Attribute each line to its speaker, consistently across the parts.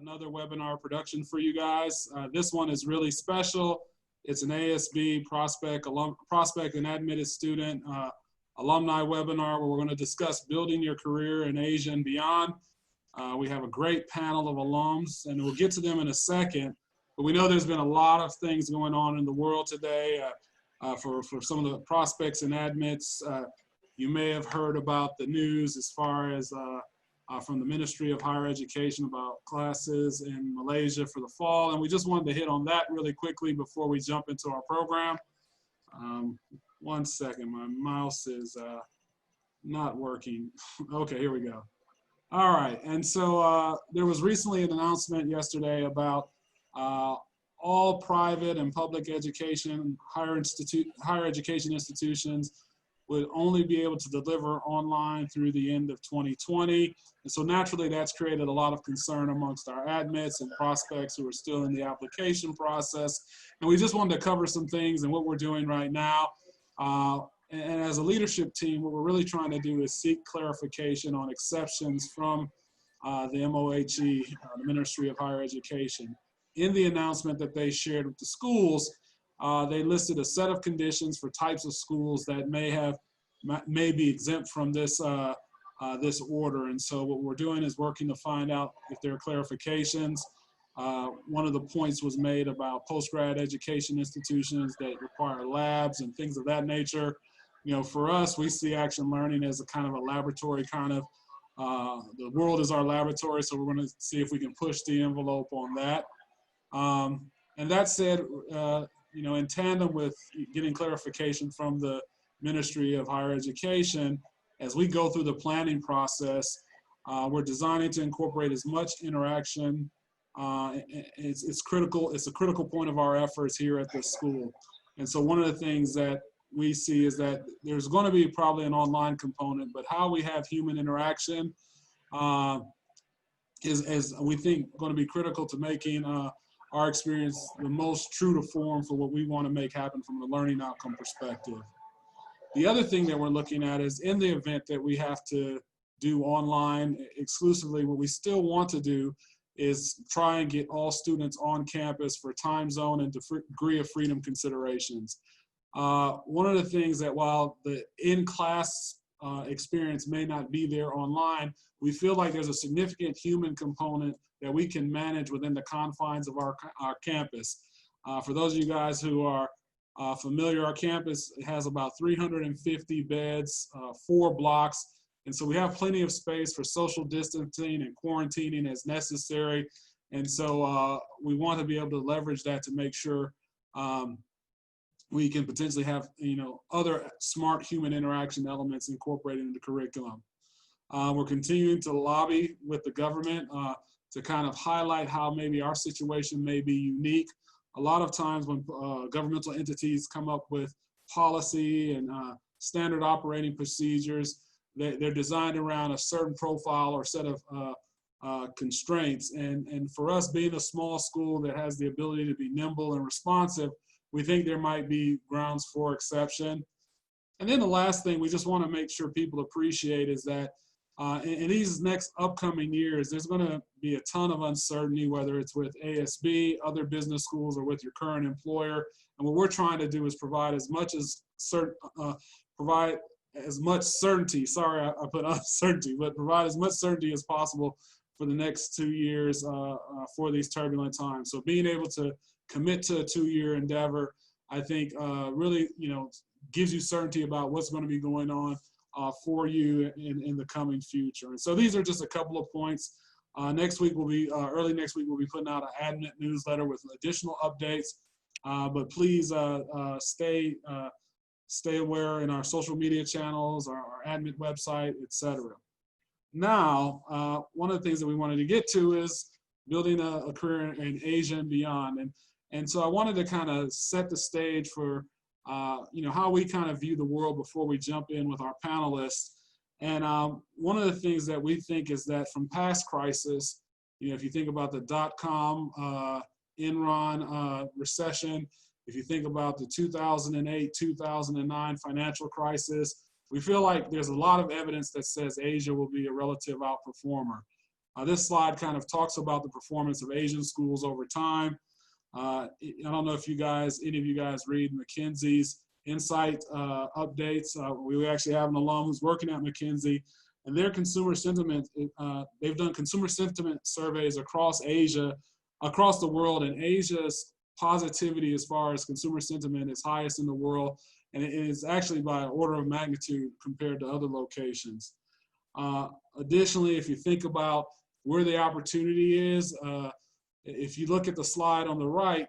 Speaker 1: Another webinar production for you guys. This one is really special. It's an ASB prospect and admitted student alumni webinar where we're going to discuss building your career in Asia and beyond. We have a great panel of alums, and we'll get to them in a second. But we know there's been a lot of things going on in the world today. For some of the prospects and admits, you may have heard about the news as far as from the Ministry of Higher Education about classes in Malaysia for the fall. And we just wanted to hit on that really quickly before we jump into our program. One second, my mouse is not working. Okay, here we go. All right, and so there was recently an announcement yesterday about all private and public education, higher education institutions would only be able to deliver online through the end of 2020. And so naturally that's created a lot of concern amongst our admits and prospects who are still in the application process. And we just wanted to cover some things and what we're doing right now. And as a leadership team, what we're really trying to do is seek clarification on exceptions from the MOHE, the Ministry of Higher Education. In the announcement that they shared with the schools, they listed a set of conditions for types of schools that may be exempt from this this order. And so what we're doing is working to find out if there are clarifications. One of the points was made about post-grad education institutions that require labs and things of that nature. You know, for us, we see action learning as a kind of a laboratory kind of, the world is our laboratory, so we're going to see if we can push the envelope on that. And that said, you know, in tandem with getting clarification from the Ministry of Higher Education, as we go through the planning process, we're designing to incorporate as much interaction. It's critical. It's a critical point of our efforts here at this school. And so one of the things that we see is that there's going to be probably an online component, but how we have human interaction is we think going to be critical to making our experience the most true to form for what we want to make happen from a learning outcome perspective. The other thing that we're looking at is in the event that we have to do online exclusively, what we still want to do is try and get all students on campus for time zone and degree of freedom considerations. One of the things that while the in-class experience may not be there online, we feel like there's a significant human component that we can manage within the confines of our campus. For those of you guys who are familiar, our campus has about 350 beds, 4 blocks, and so we have plenty of space for social distancing and quarantining as necessary. And so we want to be able to leverage that to make sure we can potentially have, you know, other smart human interaction elements incorporated in the curriculum. We're continuing to lobby with the government to kind of highlight how maybe our situation may be unique. A lot of times when governmental entities come up with policy and standard operating procedures, they're designed around a certain profile or set of constraints. And for us being a small school that has the ability to be nimble and responsive, we think there might be grounds for exception. And then the last thing we just want to make sure people appreciate is that in these next upcoming years, there's going to be a ton of uncertainty, whether it's with ASB, other business schools, or with your current employer. And what we're trying to do is provide as much certainty. Sorry, I put uncertainty, but provide as much certainty as possible for the next 2 years for these turbulent times. So being able to commit to a 2-year endeavor, I think really, you know, gives you certainty about what's going to be going on for you in the coming future. And so these are just a couple of points. Next week will be, early next week, we'll be putting out an admit newsletter with additional updates. But please stay aware in our social media channels, our admit website, etc. Now, one of the things that we wanted to get to is building a career in Asia and beyond. And so I wanted to kind of set the stage for you know, how we kind of view the world before we jump in with our panelists. And one of the things that we think is that from past crisis, you know, if you think about the dot-com Enron recession, if you think about the 2008, 2009 financial crisis, we feel like there's a lot of evidence that says Asia will be a relative outperformer. This slide kind of talks about the performance of Asian schools over time. I don't know if any of you guys read McKinsey's Insight updates. We actually have an alum who's working at McKinsey, and their consumer sentiment, they've done consumer sentiment surveys across Asia, across the world, and Asia's positivity as far as consumer sentiment is highest in the world, and it is actually by an order of magnitude compared to other locations. Additionally, if you think about where the opportunity is, if you look at the slide on the right,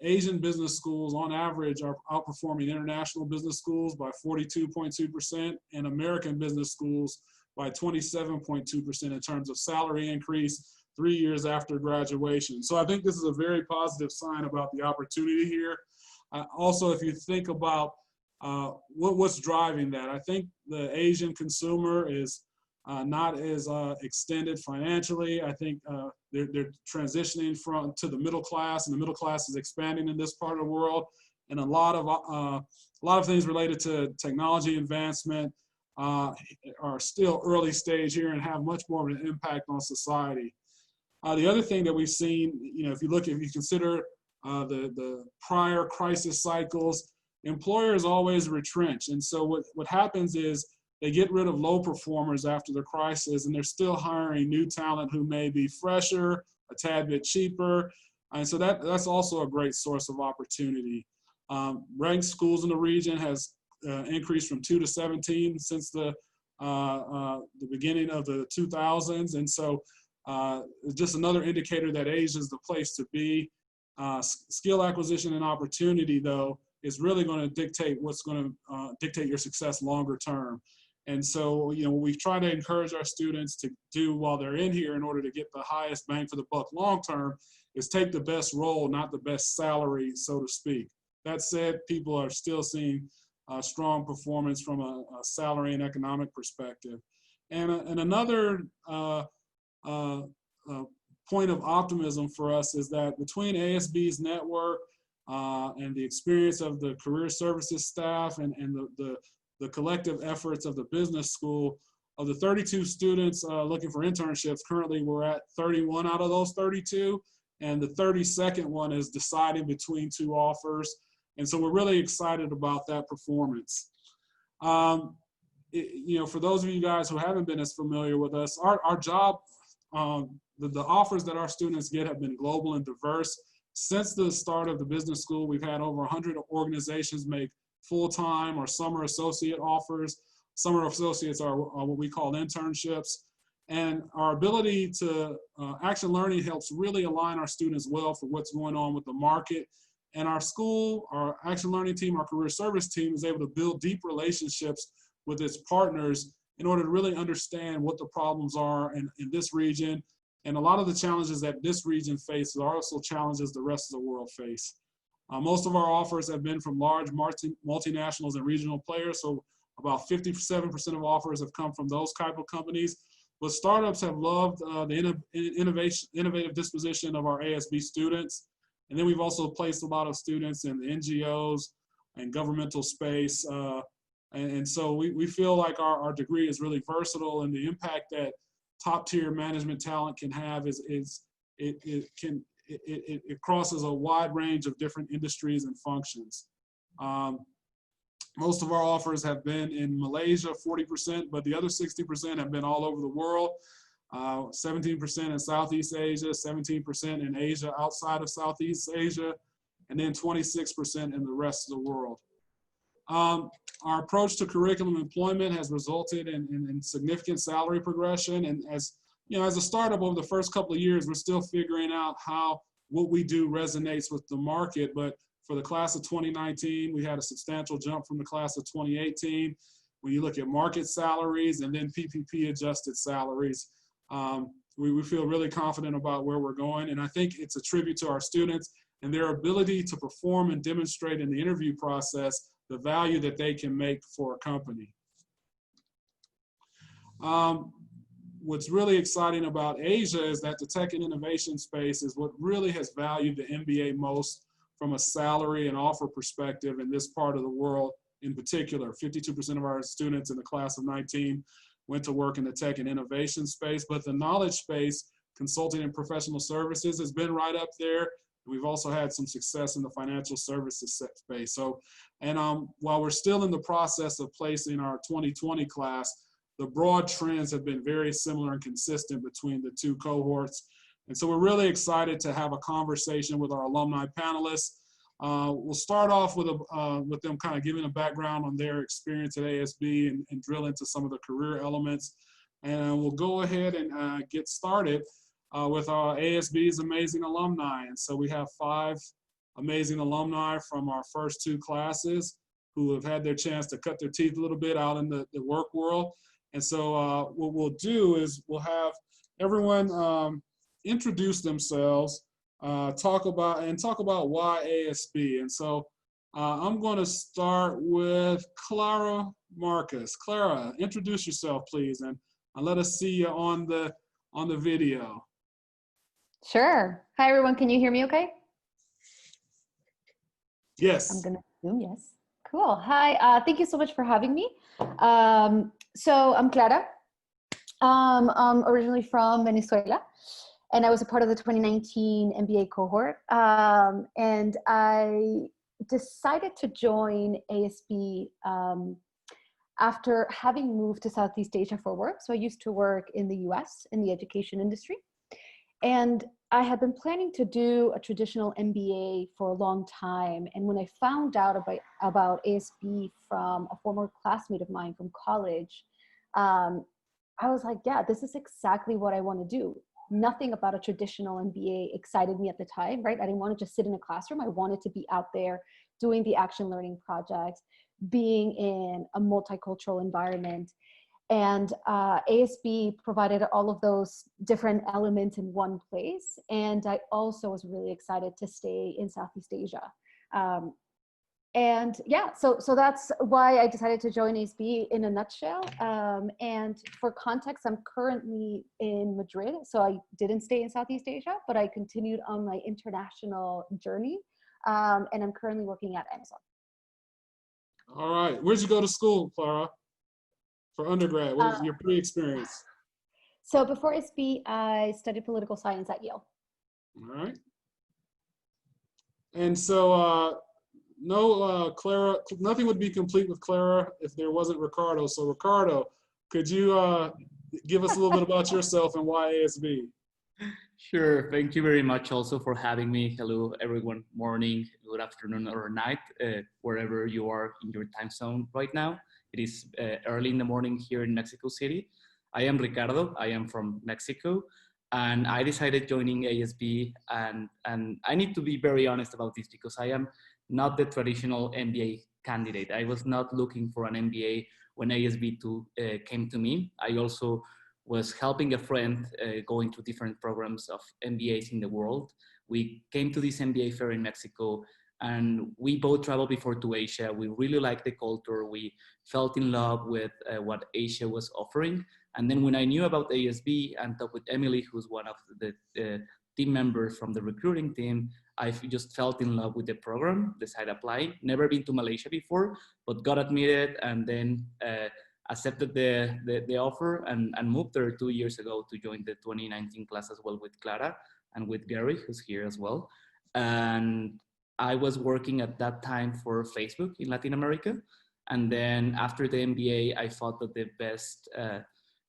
Speaker 1: Asian business schools on average are outperforming international business schools by 42.2% and American business schools by 27.2% in terms of salary increase 3 years after graduation. So I think this is a very positive sign about the opportunity here. Also, if you think about what's driving that, I think the Asian consumer is not as extended financially. I think they're transitioning to the middle class, and the middle class is expanding in this part of the world. And a lot of things related to technology advancement are still early stage here and have much more of an impact on society. The other thing that we've seen, if you consider the prior crisis cycles, employers always retrench. And so what happens is they get rid of low performers after the crisis, and they're still hiring new talent who may be fresher, a tad bit cheaper. And so that's also a great source of opportunity. Ranked schools in the region has increased from 2 to 17 since the beginning of the 2000s. And so just another indicator that Asia is the place to be. Skill acquisition and opportunity, though, is really going to dictate what's going to dictate your success longer term. And so, what we've tried to encourage our students to do while they're in here in order to get the highest bang for the buck long term is take the best role, not the best salary, so to speak. That said, people are still seeing strong performance from a salary and economic perspective. And another point of optimism for us is that between ASB's network and the experience of the career services staff and the collective efforts of the business school, of the 32 students looking for internships, currently we're at 31 out of those 32, and the 32nd one is deciding between 2 offers. And so we're really excited about that performance. For those of you guys who haven't been as familiar with us, our job, the offers that our students get have been global and diverse. Since the start of the business school, we've had over 100 organizations make full-time or summer associate offers. Summer associates are what we call internships. And our ability to action learning helps really align our students well for what's going on with the market. And our school, our action learning team, our career service team is able to build deep relationships with its partners in order to really understand what the problems are in this region. And a lot of the challenges that this region faces are also challenges the rest of the world face. Most of our offers have been from large multinationals and regional players, so about 57% of offers have come from those type of companies. But startups have loved the innovative disposition of our ASB students. And then we've also placed a lot of students in the NGOs and governmental space. And so we feel like our degree is really versatile, and the impact that top-tier management talent can have it crosses a wide range of different industries and functions. Most of our offers have been in Malaysia, 40%, but the other 60% have been all over the world. 17% in Southeast Asia, 17% in Asia outside of Southeast Asia, and then 26% in the rest of the world. Our approach to curriculum employment has resulted in significant salary progression. And as a startup over the first couple of years, we're still figuring out how what we do resonates with the market. But for the class of 2019, we had a substantial jump from the class of 2018. When you look at market salaries and then PPP adjusted salaries, we feel really confident about where we're going. And I think it's a tribute to our students and their ability to perform and demonstrate in the interview process the value that they can make for a company. What's really exciting about Asia is that the tech and innovation space is what really has valued the MBA most from a salary and offer perspective in this part of the world in particular. 52% of our students in the class of 19 went to work in the tech and innovation space, but the knowledge space, consulting and professional services, has been right up there. We've also had some success in the financial services space. So, and while we're still in the process of placing our 2020 class, the broad trends have been very similar and consistent between the two cohorts. And so we're really excited to have a conversation with our alumni panelists. We'll start off with them kind of giving a background on their experience at ASB and drill into some of the career elements. And we'll go ahead and get started with our ASB's amazing alumni. And so we have 5 amazing alumni from our first 2 classes who have had their chance to cut their teeth a little bit out in the work world. And so what we'll do is we'll have everyone introduce themselves, talk about why ASB. And so I'm going to start with Clara Marcus. Clara, introduce yourself, please, and let us see you on the video.
Speaker 2: Sure. Hi, everyone. Can you hear me okay?
Speaker 1: Yes.
Speaker 2: I'm going to assume yes. Cool. Hi. Thank you so much for having me. So I'm Clara. I'm originally from Venezuela, and I was a part of the 2019 MBA cohort. And I decided to join ASB after having moved to Southeast Asia for work. So I used to work in the US in the education industry. And I had been planning to do a traditional MBA for a long time. And when I found out about ASB from a former classmate of mine from college, I was like, yeah, this is exactly what I want to do. Nothing about a traditional MBA excited me at the time, right? I didn't want to just sit in a classroom. I wanted to be out there doing the action learning projects, being in a multicultural environment. And ASB provided all of those different elements in one place. And I also was really excited to stay in Southeast Asia. And yeah, so that's why I decided to join ASB in a nutshell. And for context, I'm currently in Madrid. So I didn't stay in Southeast Asia, but I continued on my international journey. And I'm currently working at Amazon.
Speaker 1: All right. Where'd you go to school, Clara? For undergrad, what was your pre-experience?
Speaker 2: So before ASB, I studied political science at Yale.
Speaker 1: All right. And so Clara, nothing would be complete with Clara if there wasn't Ricardo. So Ricardo, could you give us a little bit about yourself and why ASB?
Speaker 3: Sure. Thank you very much also for having me. Hello, everyone. Morning, good afternoon, or night, wherever you are in your time zone right now. It is early in the morning here in Mexico City. I am Ricardo. I am from Mexico. And I decided joining ASB. And I need to be very honest about this because I am not the traditional MBA candidate. I was not looking for an MBA when ASB came to me. I also was helping a friend going to different programs of MBAs in the world. We came to this MBA fair in Mexico, and we both traveled before to Asia. We really liked the culture. We felt in love with what Asia was offering. And then when I knew about ASB and talked with Emily, who's one of the team members from the recruiting team, I just felt in love with the program, decided to apply. Never been to Malaysia before, but got admitted and then accepted the offer and moved there 2 years ago to join the 2019 class as well with Clara and with Gary, who's here as well. And I was working at that time for Facebook in Latin America. And then after the MBA, I thought that the best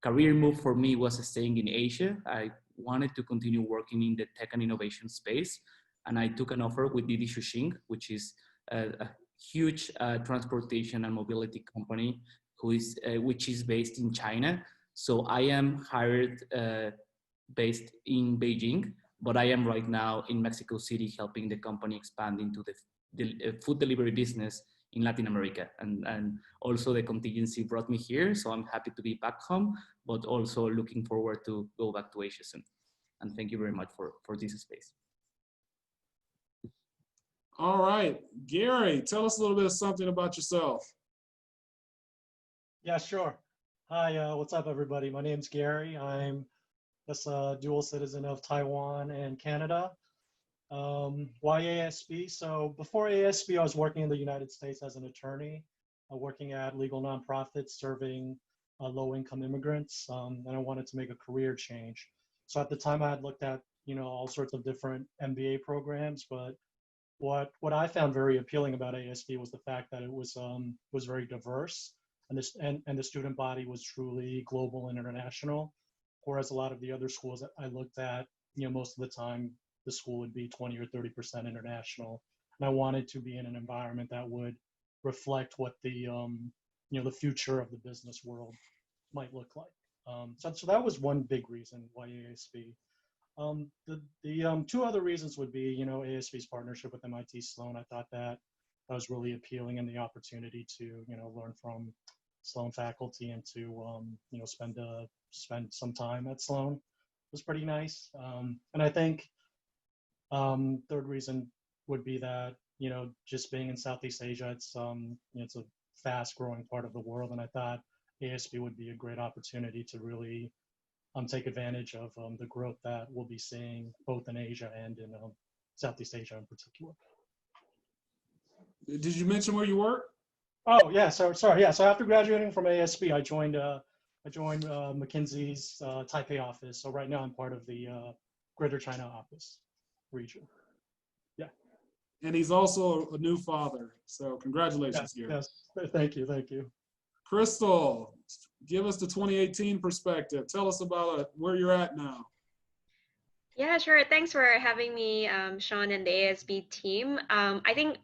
Speaker 3: career move for me was staying in Asia. I wanted to continue working in the tech and innovation space. And I took an offer with Didi Chuxing, which is a huge transportation and mobility company which is based in China. So I am hired based in Beijing, but I am right now in Mexico City helping the company expand into the food delivery business in Latin America. And also the contingency brought me here. So I'm happy to be back home, but also looking forward to go back to Asia soon. And thank you very much for this space.
Speaker 1: All right, Gary, tell us a little bit of something about yourself.
Speaker 4: Yeah, sure. Hi, what's up, everybody? My name's Gary. I'm just a dual citizen of Taiwan and Canada. Why ASB? So before ASB, I was working in the United States as an attorney, working at legal nonprofits, serving low-income immigrants, and I wanted to make a career change. So at the time, I had looked at all sorts of different MBA programs, but what I found very appealing about ASB was the fact that it was very diverse, and the student body was truly global and international. Whereas a lot of the other schools that I looked at, most of the time the school would be 20 or 30% international, and I wanted to be in an environment that would reflect what the the future of the business world might look like. So that was one big reason why ASB. The two other reasons would be, ASB's partnership with MIT Sloan. I thought that was really appealing, and the opportunity to, learn from Sloan faculty and to, spend some time at Sloan was pretty nice. And I think third reason would be that, just being in Southeast Asia, it's a fast growing part of the world. And I thought ASB would be a great opportunity to really take advantage of the growth that we'll be seeing both in Asia and in Southeast Asia in particular.
Speaker 1: Did you mention where you work?
Speaker 4: Oh yeah, so sorry. Yeah, so after graduating from ASB, I joined McKinsey's Taipei office. So right now I'm part of the Greater China office region. Yeah.
Speaker 1: And he's also a new father. So congratulations, Gary.
Speaker 4: Yes, thank you, thank you.
Speaker 1: Crystal, give us the 2018 perspective. Tell us about where you're at now.
Speaker 5: Yeah, sure. Thanks for having me, Sean, and the ASB team. I think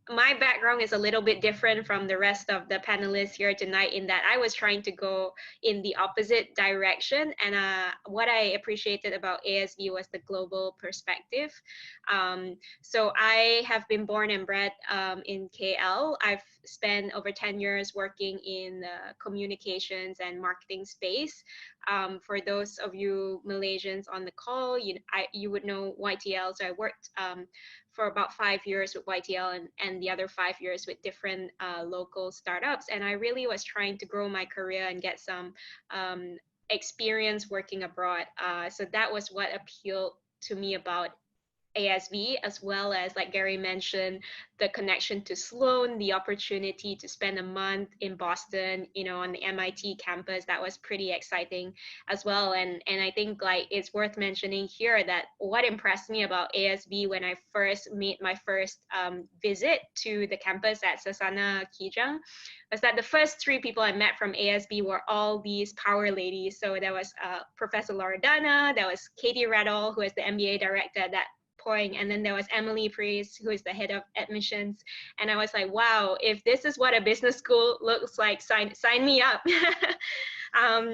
Speaker 5: my background is a little bit different from the rest of the panelists here tonight in that I was trying to go in the opposite direction. And what I appreciated about ASB was the global perspective. So I have been born and bred in KL. I've spent over 10 years working in the communications and marketing space. For those of you Malaysians on the call, you would know YTL. So I worked for about 5 years with YTL and the other 5 years with different local startups. And I really was trying to grow my career and get some experience working abroad. So that was what appealed to me about ASB, as well as, like Gary mentioned, the connection to Sloan, the opportunity to spend a month in Boston, on the MIT campus. That was pretty exciting as well. And I think it's worth mentioning here that what impressed me about ASB when I first made my first visit to the campus at Sasana Kijang was that the first 3 people I met from ASB were all these power ladies. So there was Professor Loredana, there was Katie Rattle, who is the MBA director at that point, and then there was Emily Priest, who is the head of admissions. And I was like, wow, if this is what a business school looks like, sign me up.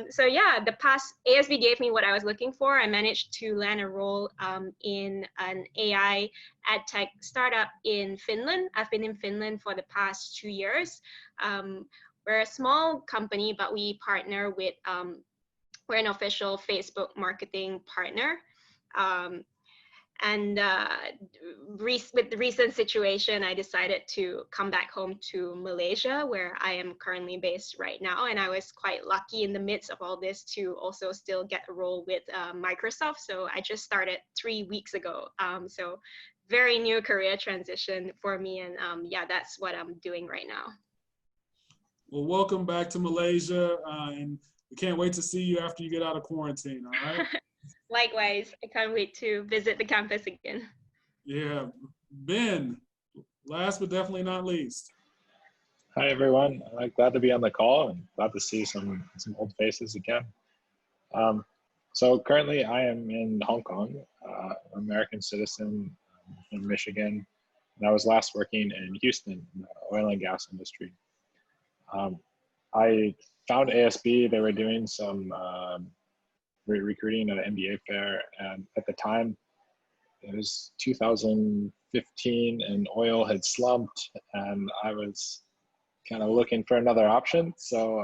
Speaker 5: So yeah, the past ASB gave me what I was looking for. I managed to land a role in an AI ad tech startup in Finland. I've been in Finland for the past 2 years. We're a small company, but we partner with, we're an official Facebook marketing partner. And with the recent situation, I decided to come back home to Malaysia, where I am currently based right now. And I was quite lucky in the midst of all this to also still get a role with Microsoft. So I just started 3 weeks ago. So very new career transition for me. And yeah, that's what I'm doing right now.
Speaker 1: Well, welcome back to Malaysia. And we can't wait to see you after you get out of quarantine, all right?
Speaker 5: Likewise, I can't wait to visit the campus again.
Speaker 1: Yeah, Ben, last but definitely not least.
Speaker 6: Hi, everyone. Glad to be on the call and glad to see some old faces again. So currently I am in Hong Kong, American citizen in Michigan, and I was last working in Houston in the oil and gas industry. I found ASB. They were doing some recruiting at an MBA fair, and at the time it was 2015 and oil had slumped and I was kind of looking for another option. So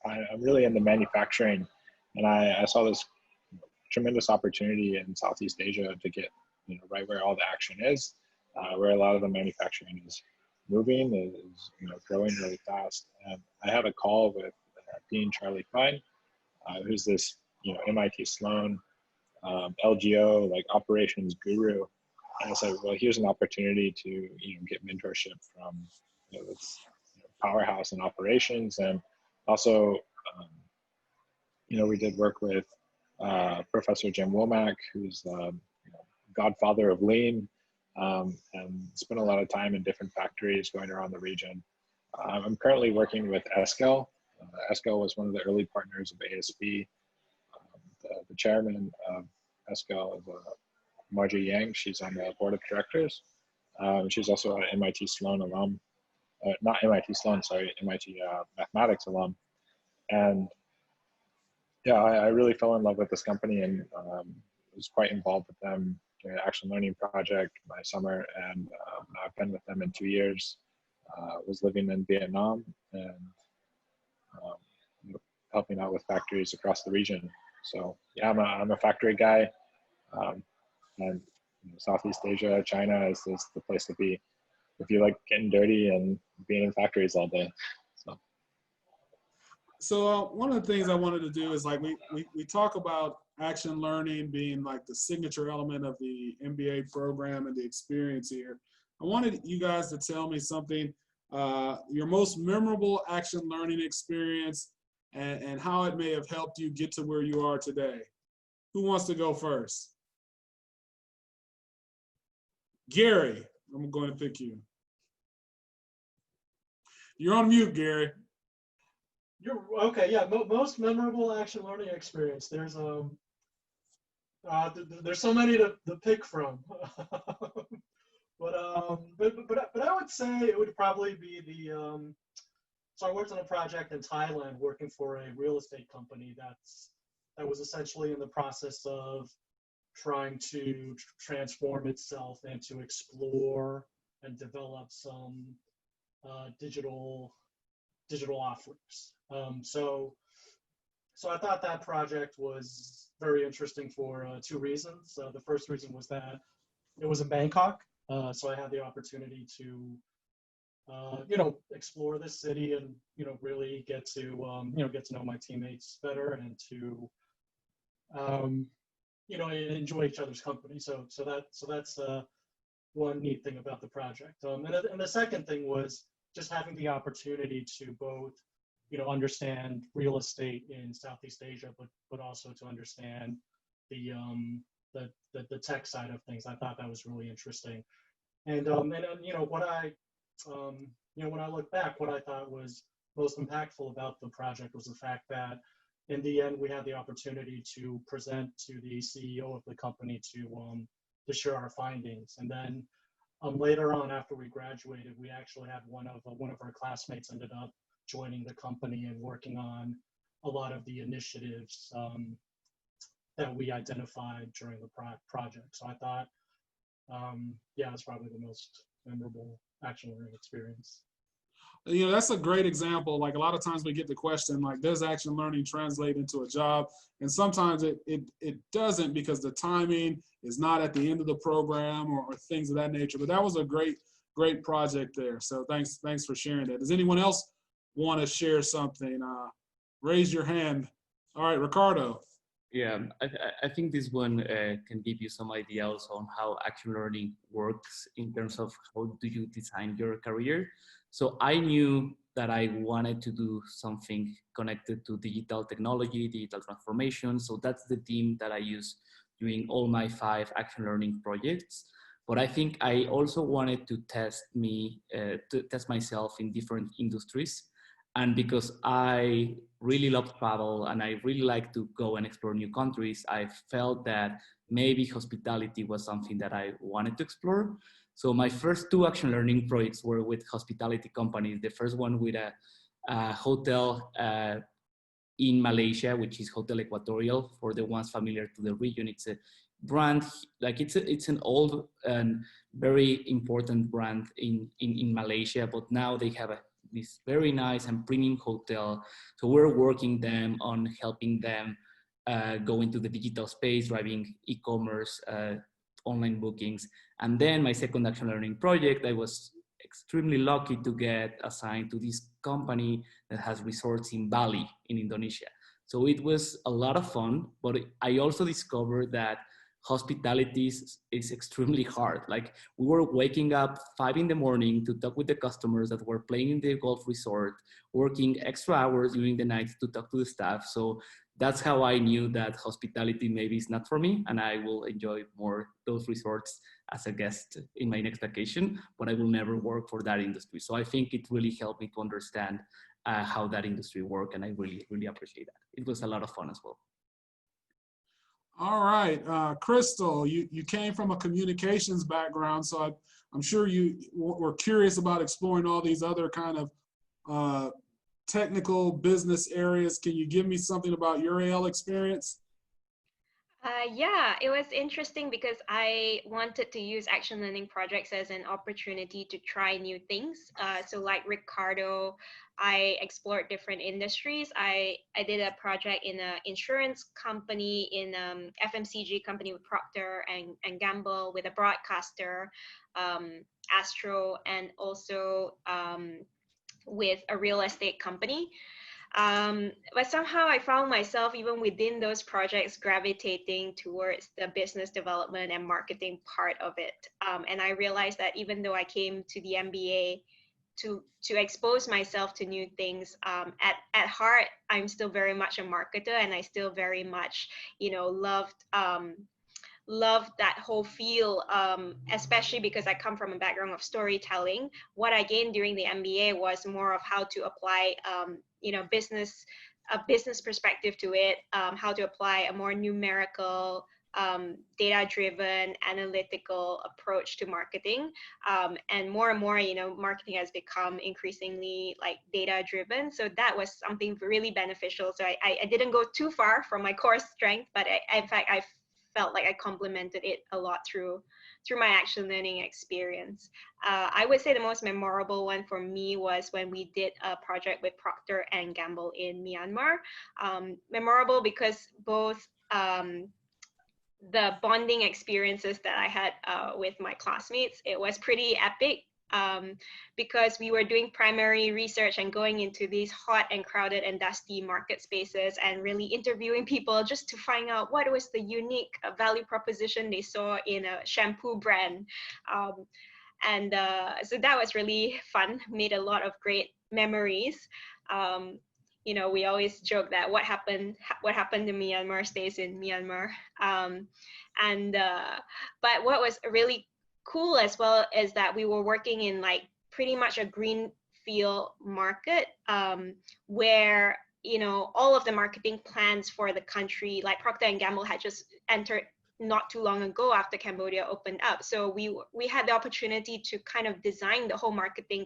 Speaker 6: I'm really into manufacturing, and I saw this tremendous opportunity in Southeast Asia to get right where all the action is, where a lot of the manufacturing is moving, is growing really fast. And I had a call with Dean Charlie Fine, who's this MIT Sloan LGO operations guru. And I said, well, here's an opportunity to get mentorship from this powerhouse in operations, and Also, we did work with Professor Jim Womack, who's godfather of lean, and spent a lot of time in different factories going around the region. I'm currently working with Eskel. Eskel was one of the early partners of ASB. The chairman of Eskel is Margie Yang. She's on the board of directors. She's also an MIT Sloan alum. Not MIT Sloan, sorry, MIT mathematics alum. And yeah, I really fell in love with this company and was quite involved with them during the Action Learning Project my summer. And I've been with them in 2 years. Was living in Vietnam and helping out with factories across the region. So yeah, I'm a factory guy. And Southeast Asia, China is the place to be if you like getting dirty and being in factories all day.
Speaker 1: So one of the things I wanted to do is like we talk about action learning being like the signature element of the MBA program and the experience here. I wanted you guys to tell me something, your most memorable action learning experience and how it may have helped you get to where you are today. Who wants to go first? Gary, I'm going to pick you. You're on mute, Gary.
Speaker 4: You're okay. Yeah, most memorable action learning experience. There's so many to pick from, but I would say it would probably be the. So I worked on a project in Thailand, working for a real estate company that was essentially in the process of trying to transform itself and to explore and develop some digital offerings. So I thought that project was very interesting for 2 reasons. The first reason was that it was in Bangkok, so I had the opportunity to explore this city and really get to know my teammates better and to enjoy each other's company. So that's one neat thing about the project. And the second thing was just having the opportunity to both understand real estate in Southeast Asia, but also to understand the tech side of things. I thought that was really interesting. And when I look back, what I thought was most impactful about the project was the fact that in the end we had the opportunity to present to the CEO of the company to share our findings. And then later on, after we graduated, we actually had one of our classmates ended up joining the company and working on a lot of the initiatives that we identified during the project. So I thought, it's probably the most memorable action learning experience.
Speaker 1: That's a great example. Like a lot of times we get the question, like, does action learning translate into a job? And sometimes it doesn't, because the timing is not at the end of the program or things of that nature. But that was a great project there. So thanks for sharing that. Does anyone else want to share something? Raise your hand. All right, Ricardo.
Speaker 3: Yeah, I think this one can give you some ideas on how action learning works in terms of how do you design your career. So I knew that I wanted to do something connected to digital technology, digital transformation. So that's the theme that I use during all my 5 action learning projects. But I think I also wanted to test myself in different industries. And because I really love travel and I really like to go and explore new countries, I felt that maybe hospitality was something that I wanted to explore. So my first 2 action learning projects were with hospitality companies. The first one with a hotel in Malaysia, which is Hotel Equatorial. For the ones familiar to the region, it's a brand, like it's an old and very important brand in Malaysia, but now they have this very nice and premium hotel. So we're working them on helping them go into the digital space, driving e-commerce, online bookings. And then my second action learning project, I was extremely lucky to get assigned to this company that has resorts in Bali, in Indonesia. So it was a lot of fun, but I also discovered that hospitality is extremely hard. Like we were waking up 5 in the morning to talk with the customers that were playing in the golf resort, working extra hours during the night to talk to the staff. So that's how I knew that hospitality maybe is not for me, and I will enjoy more those resorts as a guest in my next vacation, but I will never work for that industry. So I think it really helped me to understand how that industry works, and I really, really appreciate that. It was a lot of fun as well.
Speaker 1: All right, Crystal, you came from a communications background, so I'm sure you were curious about exploring all these other kind of technical business areas. Can you give me something about your AL experience?
Speaker 5: Yeah, it was interesting because I wanted to use action learning projects as an opportunity to try new things. So like Ricardo, I explored different industries. I did a project in an insurance company, in FMCG company with Procter and Gamble, with a broadcaster, Astro, and also with a real estate company. But somehow I found myself, even within those projects, gravitating towards the business development and marketing part of it. And I realized that even though I came to the MBA to expose myself to new things, at heart, I'm still very much a marketer, and I still very much, loved that whole feel, especially because I come from a background of storytelling. What I gained during the MBA was more of how to apply, a business perspective to it, how to apply a more numerical, data-driven, analytical approach to marketing. And more, marketing has become increasingly like data-driven. So that was something really beneficial. So I didn't go too far from my core strength, but in fact, I felt like I complemented it a lot through my action learning experience. I would say the most memorable one for me was when we did a project with Procter and Gamble in Myanmar. Memorable because both the bonding experiences that I had with my classmates, it was pretty epic. Because we were doing primary research and going into these hot and crowded and dusty market spaces and really interviewing people just to find out what was the unique value proposition they saw in a shampoo brand. So that was really fun, made a lot of great memories. We always joke that what happened to Myanmar stays in Myanmar. But what was really cool as well is that we were working in like pretty much a greenfield market, where all of the marketing plans for the country, like Procter and Gamble had just entered not too long ago after Cambodia opened up. So we had the opportunity to kind of design the whole marketing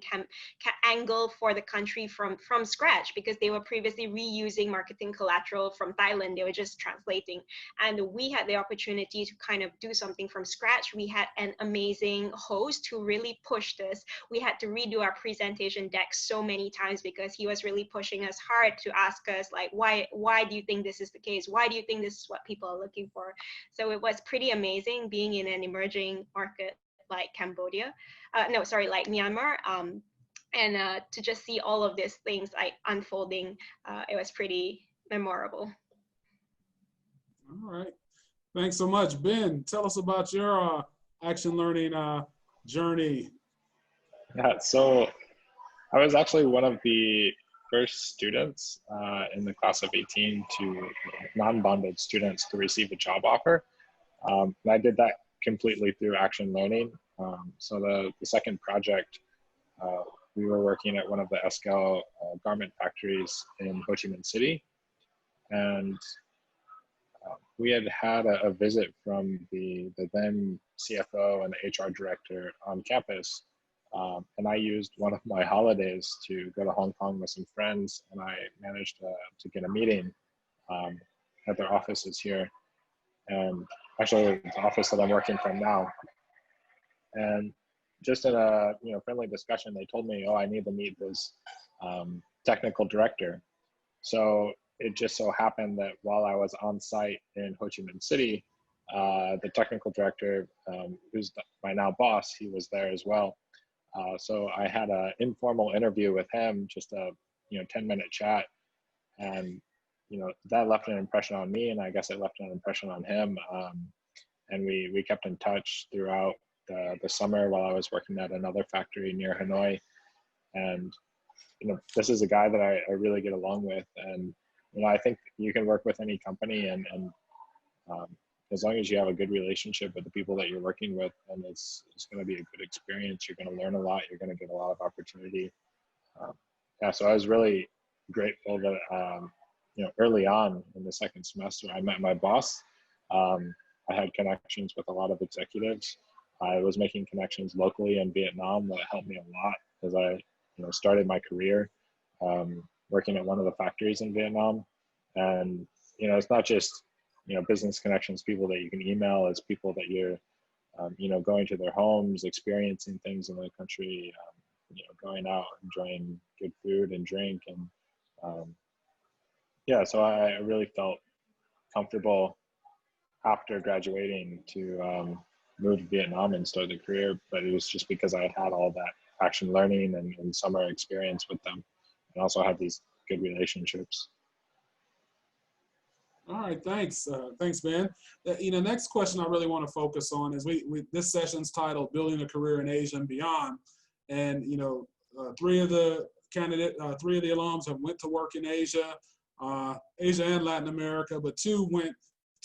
Speaker 5: angle for the country from scratch, because they were previously reusing marketing collateral from Thailand. They were just translating. And we had the opportunity to kind of do something from scratch. We had an amazing host who really pushed us. We had to redo our presentation deck so many times because he was really pushing us hard to ask us, like, why do you think this is the case? Why do you think this is what people are looking for? So it was pretty amazing being in an emerging market like like Myanmar, and to just see all of these things like unfolding. It was pretty memorable.
Speaker 1: All right, thanks so much. Ben, tell us about your action learning journey.
Speaker 6: Yeah, so I was actually one of the first students in the class of 18 non-bonded students to receive a job offer. And I did that completely through action learning. So the second project, we were working at one of the Escal garment factories in Ho Chi Minh City. And we had a visit from the then CFO and the HR director on campus. And I used one of my holidays to go to Hong Kong with some friends, and I managed to get a meeting at their offices here. And actually the office that I'm working from now. And just in a friendly discussion, they told me, oh, I need to meet this technical director. So it just so happened that while I was on site in Ho Chi Minh City, the technical director, who's my now boss, he was there as well. So I had an informal interview with him, just a 10-minute chat, and that left an impression on me, and I guess it left an impression on him. and we kept in touch throughout the summer while I was working at another factory near Hanoi. And this is a guy that I really get along with, and I think you can work with any company, and as long as you have a good relationship with the people that you're working with, and it's going to be a good experience. You're going to learn a lot. You're going to get a lot of opportunity. Yeah, so I was really grateful that early on in the second semester, I met my boss. I had connections with a lot of executives. I was making connections locally in Vietnam that helped me a lot as I started my career working at one of the factories in Vietnam. And it's not just business connections, people that you can email, it's people that you're going to their homes, experiencing things in the country, going out, enjoying good food and drink. And yeah, so I really felt comfortable after graduating to move to Vietnam and start a career, but it was just because I had all that action learning and summer experience with them, and also have these good relationships.
Speaker 1: All right, thanks. Thanks, Ben. Next question I really want to focus on is this session's titled Building a Career in Asia and Beyond. And, three of the alums have went to work in Asia and Latin America, but two went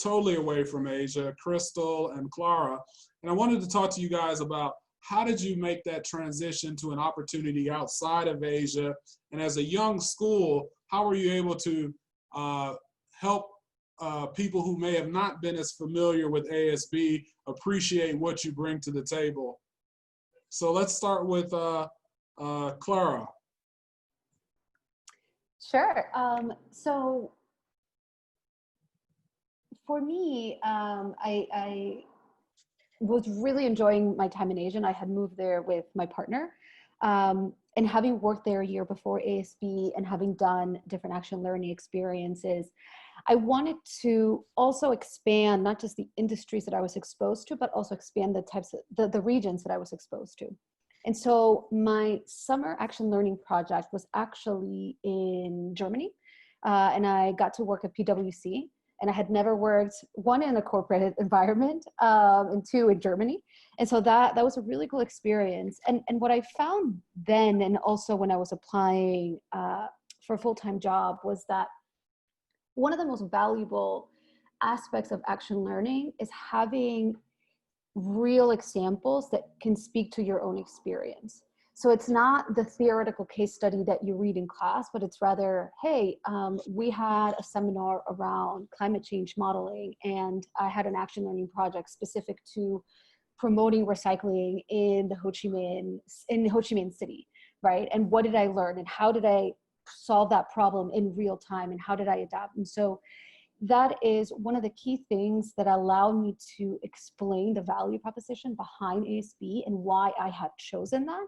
Speaker 1: totally away from Asia, Crystal and Clara. And I wanted to talk to you guys about how did you make that transition to an opportunity outside of Asia? And as a young school, how were you able to help people who may have not been as familiar with ASB appreciate what you bring to the table? So let's start with Clara.
Speaker 2: Sure. So for me, I was really enjoying my time in Asia, and I had moved there with my partner. And having worked there a year before ASB and having done different action learning experiences, I wanted to also expand not just the industries that I was exposed to, but also expand the types of the regions that I was exposed to. And so my summer action learning project was actually in Germany, and I got to work at PwC. And I had never worked, one, in a corporate environment, and two, in Germany. And so that was a really cool experience. And what I found then, and also when I was applying for a full-time job, was that one of the most valuable aspects of action learning is having real examples that can speak to your own experience. So it's not the theoretical case study that you read in class, but it's rather, hey, we had a seminar around climate change modeling, and I had an action learning project specific to promoting recycling in Ho Chi Minh City, right? And what did I learn, and how did I solve that problem in real time, and how did I adapt? And so that is one of the key things that allowed me to explain the value proposition behind ASB and why I had chosen that.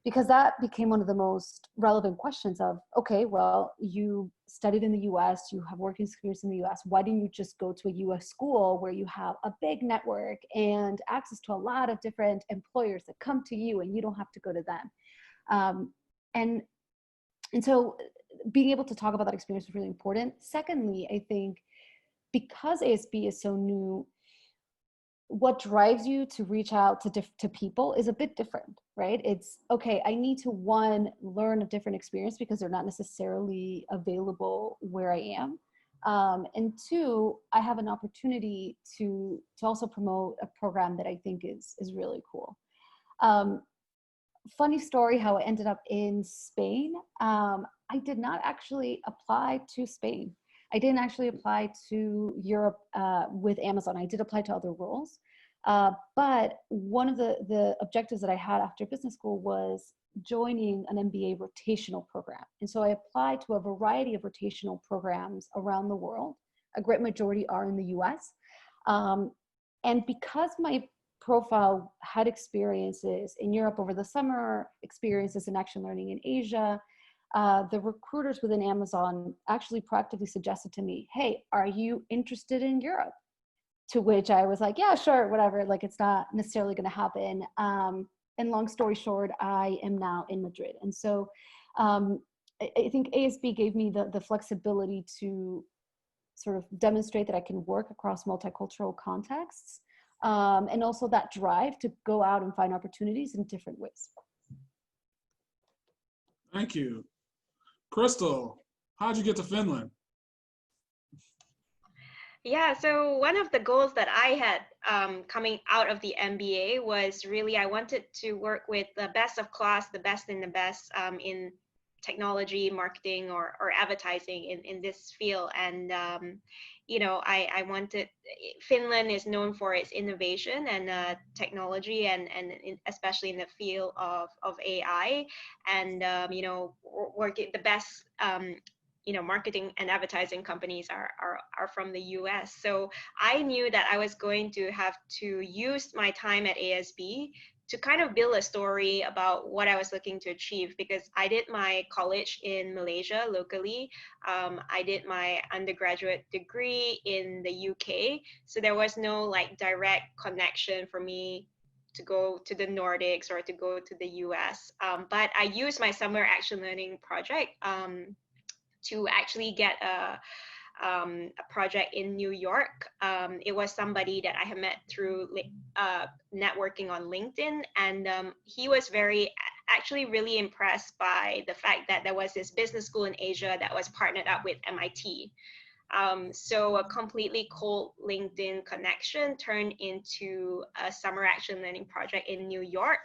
Speaker 2: Because that became one of the most relevant questions of, okay, well, you studied in the US, you have working experience in the US, why didn't you just go to a US school where you have a big network and access to a lot of different employers that come to you and you don't have to go to them? And so being able to talk about that experience is really important. Secondly, I think because ASB is so new, what drives you to reach out to people is a bit different, right? It's, okay, I need to, one, learn a different experience because they're not necessarily available where I am. And two, I have an opportunity to also promote a program that I think is really cool. Funny story how I ended up in Spain. I did not actually apply to Spain. I didn't actually apply to Europe with Amazon. I did apply to other roles. But one of the objectives that I had after business school was joining an MBA rotational program. And so I applied to a variety of rotational programs around the world. A great majority are in the US. And because my profile had experiences in Europe over the summer, experiences in action learning in Asia, the recruiters within Amazon actually proactively suggested to me, hey, are you interested in Europe? To which I was like, yeah, sure, whatever. Like, it's not necessarily going to happen. And long story short, I am now in Madrid. And so I think ASB gave me the flexibility to sort of demonstrate that I can work across multicultural contexts and also that drive to go out and find opportunities in different ways.
Speaker 1: Thank you. Crystal, how'd you get to Finland?
Speaker 5: Yeah, so one of the goals that I had coming out of the MBA was really I wanted to work with the best of class, the best in the best in technology, marketing, or advertising in this field. And, you know, I wanted, Finland is known for its innovation and technology and especially in the field of AI and, you know, working the best you know, marketing and advertising companies are from the US. So I knew that I was going to have to use my time at ASB to kind of build a story about what I was looking to achieve, because I did my college in Malaysia locally. I did my undergraduate degree in the UK. So there was no like direct connection for me to go to the Nordics or to go to the US. But I used my summer action learning project to actually get a project in New York. It was somebody that I had met through networking on LinkedIn, and he was actually really impressed by the fact that there was this business school in Asia that was partnered up with MIT. So a completely cold LinkedIn connection turned into a summer action learning project in New York.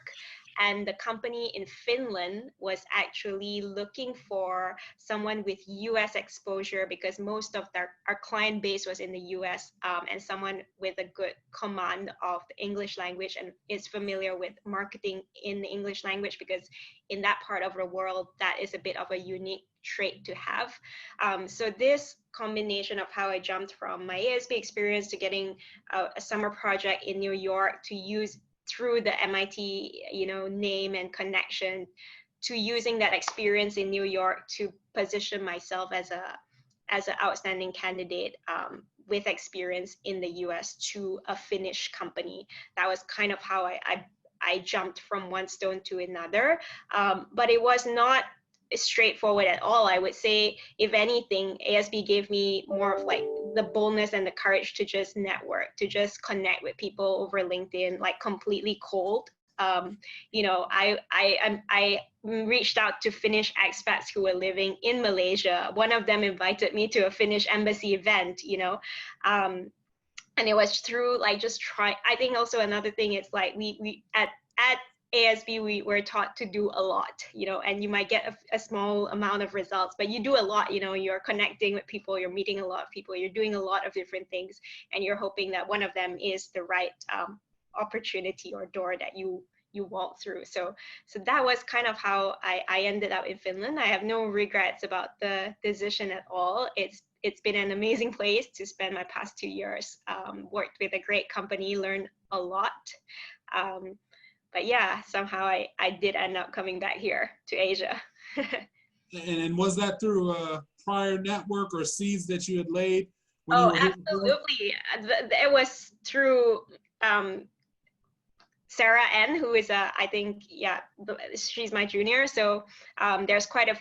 Speaker 5: And the company in Finland was actually looking for someone with US exposure, because most of our client base was in the US, and someone with a good command of the English language and is familiar with marketing in the English language, because in that part of the world, that is a bit of a unique trait to have. So this combination of how I jumped from my ASB experience to getting a summer project in New York to use through the MIT, you know, name and connection, to using that experience in New York to position myself as an outstanding candidate with experience in the US to a Finnish company. That was kind of how I jumped from one stone to another. But it was not straightforward at all. I would say, if anything, ASB gave me more of like the boldness and the courage to just network, to just connect with people over LinkedIn, like completely cold. You know, I reached out to Finnish expats who were living in Malaysia. One of them invited me to a Finnish embassy event, you know, and it was through like just try. I think also another thing is like we at ASB, we were taught to do a lot, you know, and you might get a small amount of results, but you do a lot, you know, you're connecting with people, you're meeting a lot of people, you're doing a lot of different things, and you're hoping that one of them is the right opportunity or door that you walk through. So that was kind of how I ended up in Finland. I have no regrets about the decision at all. It's been an amazing place to spend my past 2 years, worked with a great company, learned a lot. But yeah, somehow I did end up coming back here to Asia.
Speaker 1: And was that through a prior network or seeds that you had laid when you
Speaker 5: Oh,
Speaker 1: were here?
Speaker 5: absolutely. It was through Sarah N, who is I think, yeah, she's my junior. So there's quite a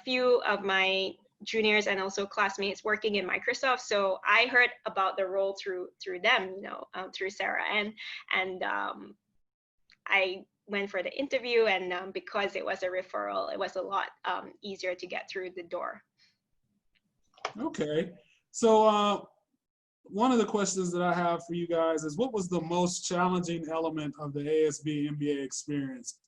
Speaker 5: few of my juniors and also classmates working in Microsoft. So I heard about the role through them, you know, through Sarah N, and I went for the interview, and because it was a referral, it was a lot easier to get through the door.
Speaker 1: Okay. So one of the questions that I have for you guys is, what was the most challenging element of the ASB MBA experience?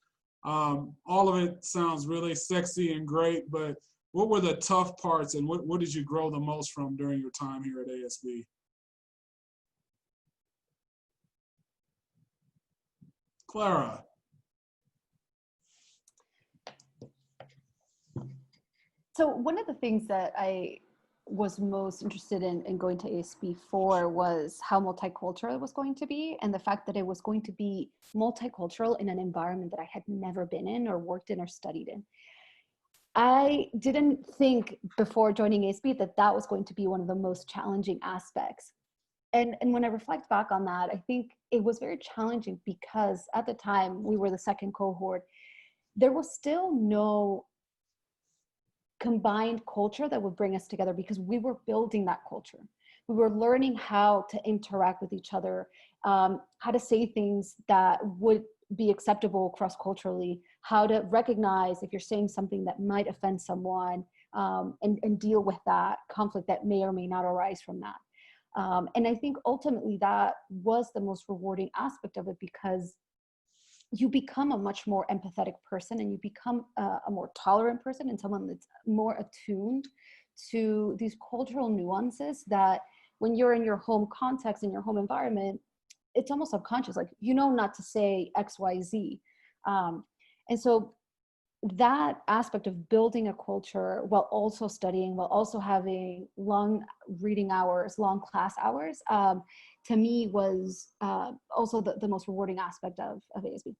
Speaker 1: All of it sounds really sexy and great, but what were the tough parts, and what did you grow the most from during your time here at ASB? Clara.
Speaker 2: So one of the things that I was most interested in going to ASB for was how multicultural it was going to be, and the fact that it was going to be multicultural in an environment that I had never been in or worked in or studied in. I didn't think before joining ASB that was going to be one of the most challenging aspects. And when I reflect back on that, I think it was very challenging because at the time we were the second cohort, there was still no combined culture that would bring us together because we were building that culture. we were learning how to interact with each other, how to say things that would be acceptable cross-culturally, how to recognize if you're saying something that might offend someone, and deal with that conflict that may or may not arise from that. And I think ultimately that was the most rewarding aspect of it, because you become a much more empathetic person, and you become a more tolerant person, and someone that's more attuned to these cultural nuances that when you're in your home context, in your home environment, it's almost subconscious, like, you know, not to say X, Y, Z. And so that aspect of building a culture while also studying, while also having long reading hours, long class hours, to me was also the most rewarding aspect of ASB.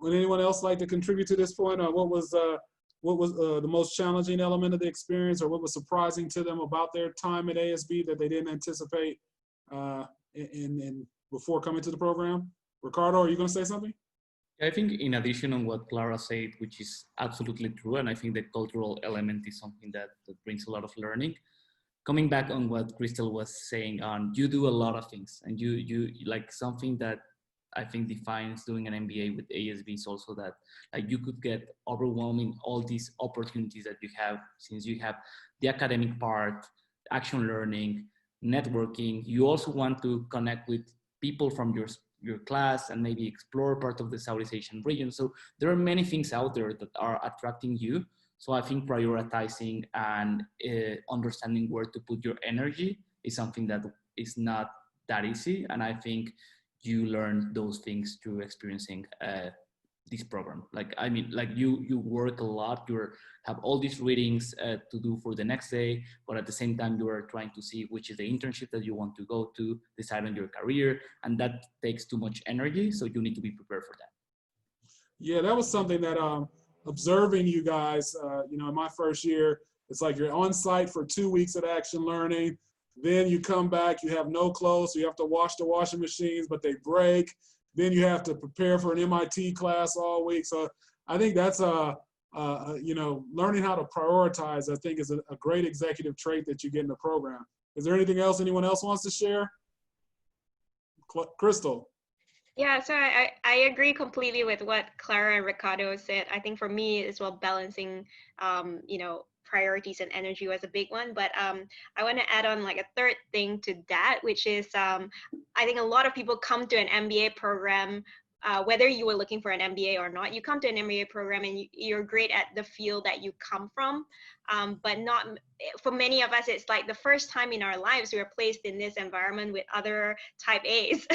Speaker 1: Would anyone else like to contribute to this point? What was the most challenging element of the experience, or what was surprising to them about their time at ASB that they didn't anticipate in before coming to the program? Ricardo, are you going to say something?
Speaker 3: I think in addition on what Clara said, which is absolutely true, and I think the cultural element is something that brings a lot of learning. Coming back on what Crystal was saying, you do a lot of things, and you like something that I think defines doing an MBA with ASB is also that like you could get overwhelming all these opportunities that you have, since you have the academic part, action learning, networking. You also want to connect with people from your class and maybe explore part of the Southeast Asian region. So there are many things out there that are attracting you. So I think prioritizing and understanding where to put your energy is something that is not that easy. And I think you learn those things through experiencing this program. Like, I mean, like you work a lot, you have all these readings to do for the next day, but at the same time, you are trying to see which is the internship that you want to go to, decide on your career, and that takes too much energy. So you need to be prepared for that.
Speaker 1: Yeah, that was something that observing you guys, you know, in my first year, it's like you're on site for 2 weeks at action learning. Then you come back, you have no clothes, so you have to wash the washing machines, but they break. Then you have to prepare for an MIT class all week. So I think that's you know, learning how to prioritize, I think, is a great executive trait that you get in the program. Is there anything else anyone else wants to share? Crystal.
Speaker 5: Yeah, so I agree completely with what Clara and Ricardo said. I think for me as well, balancing, you know, priorities and energy was a big one. But I want to add on like a third thing to that, which is I think a lot of people come to an MBA program, whether you were looking for an MBA or not, you come to an MBA program and you're great at the field that you come from, but not for many of us. It's like the first time in our lives we are placed in this environment with other type A's,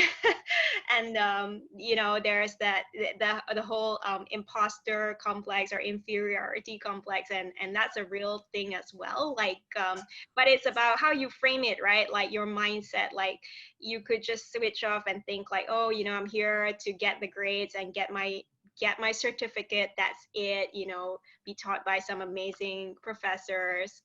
Speaker 5: and you know, there's that the whole imposter complex or inferiority complex, and that's a real thing as well. Like, but it's about how you frame it, right? Like your mindset. Like you could just switch off and think like, oh, you know, I'm here to get the grades and get my certificate. That's it, you know, be taught by some amazing professors.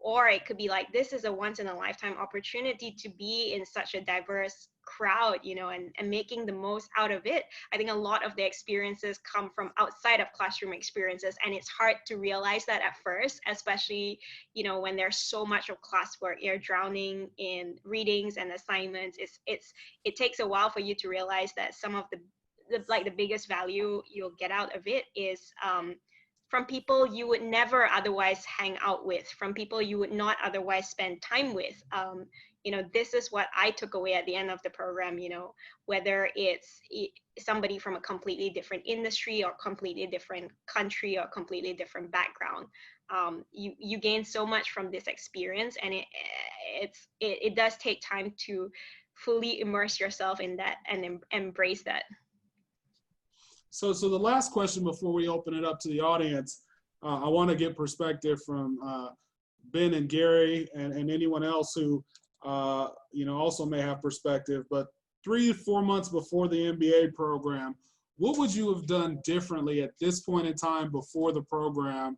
Speaker 5: Or it could be like, this is a once in a lifetime opportunity to be in such a diverse crowd, you know, and making the most out of it. I think a lot of the experiences come from outside of classroom experiences, and it's hard to realize that at first, especially, you know, when there's so much of classwork, you're drowning in readings and assignments. It takes a while for you to realize that some of the biggest value you'll get out of it is from people you would never otherwise hang out with, from people you would not otherwise spend time with. You know, this is what I took away at the end of the program, you know, whether it's somebody from a completely different industry or completely different country or completely different background. You gain so much from this experience, and it does take time to fully immerse yourself in that and embrace that.
Speaker 1: So the last question before we open it up to the audience, I want to get perspective from Ben and Gary and anyone else who you know, also may have perspective. But 3 to 4 months before the MBA program, what would you have done differently at this point in time before the program,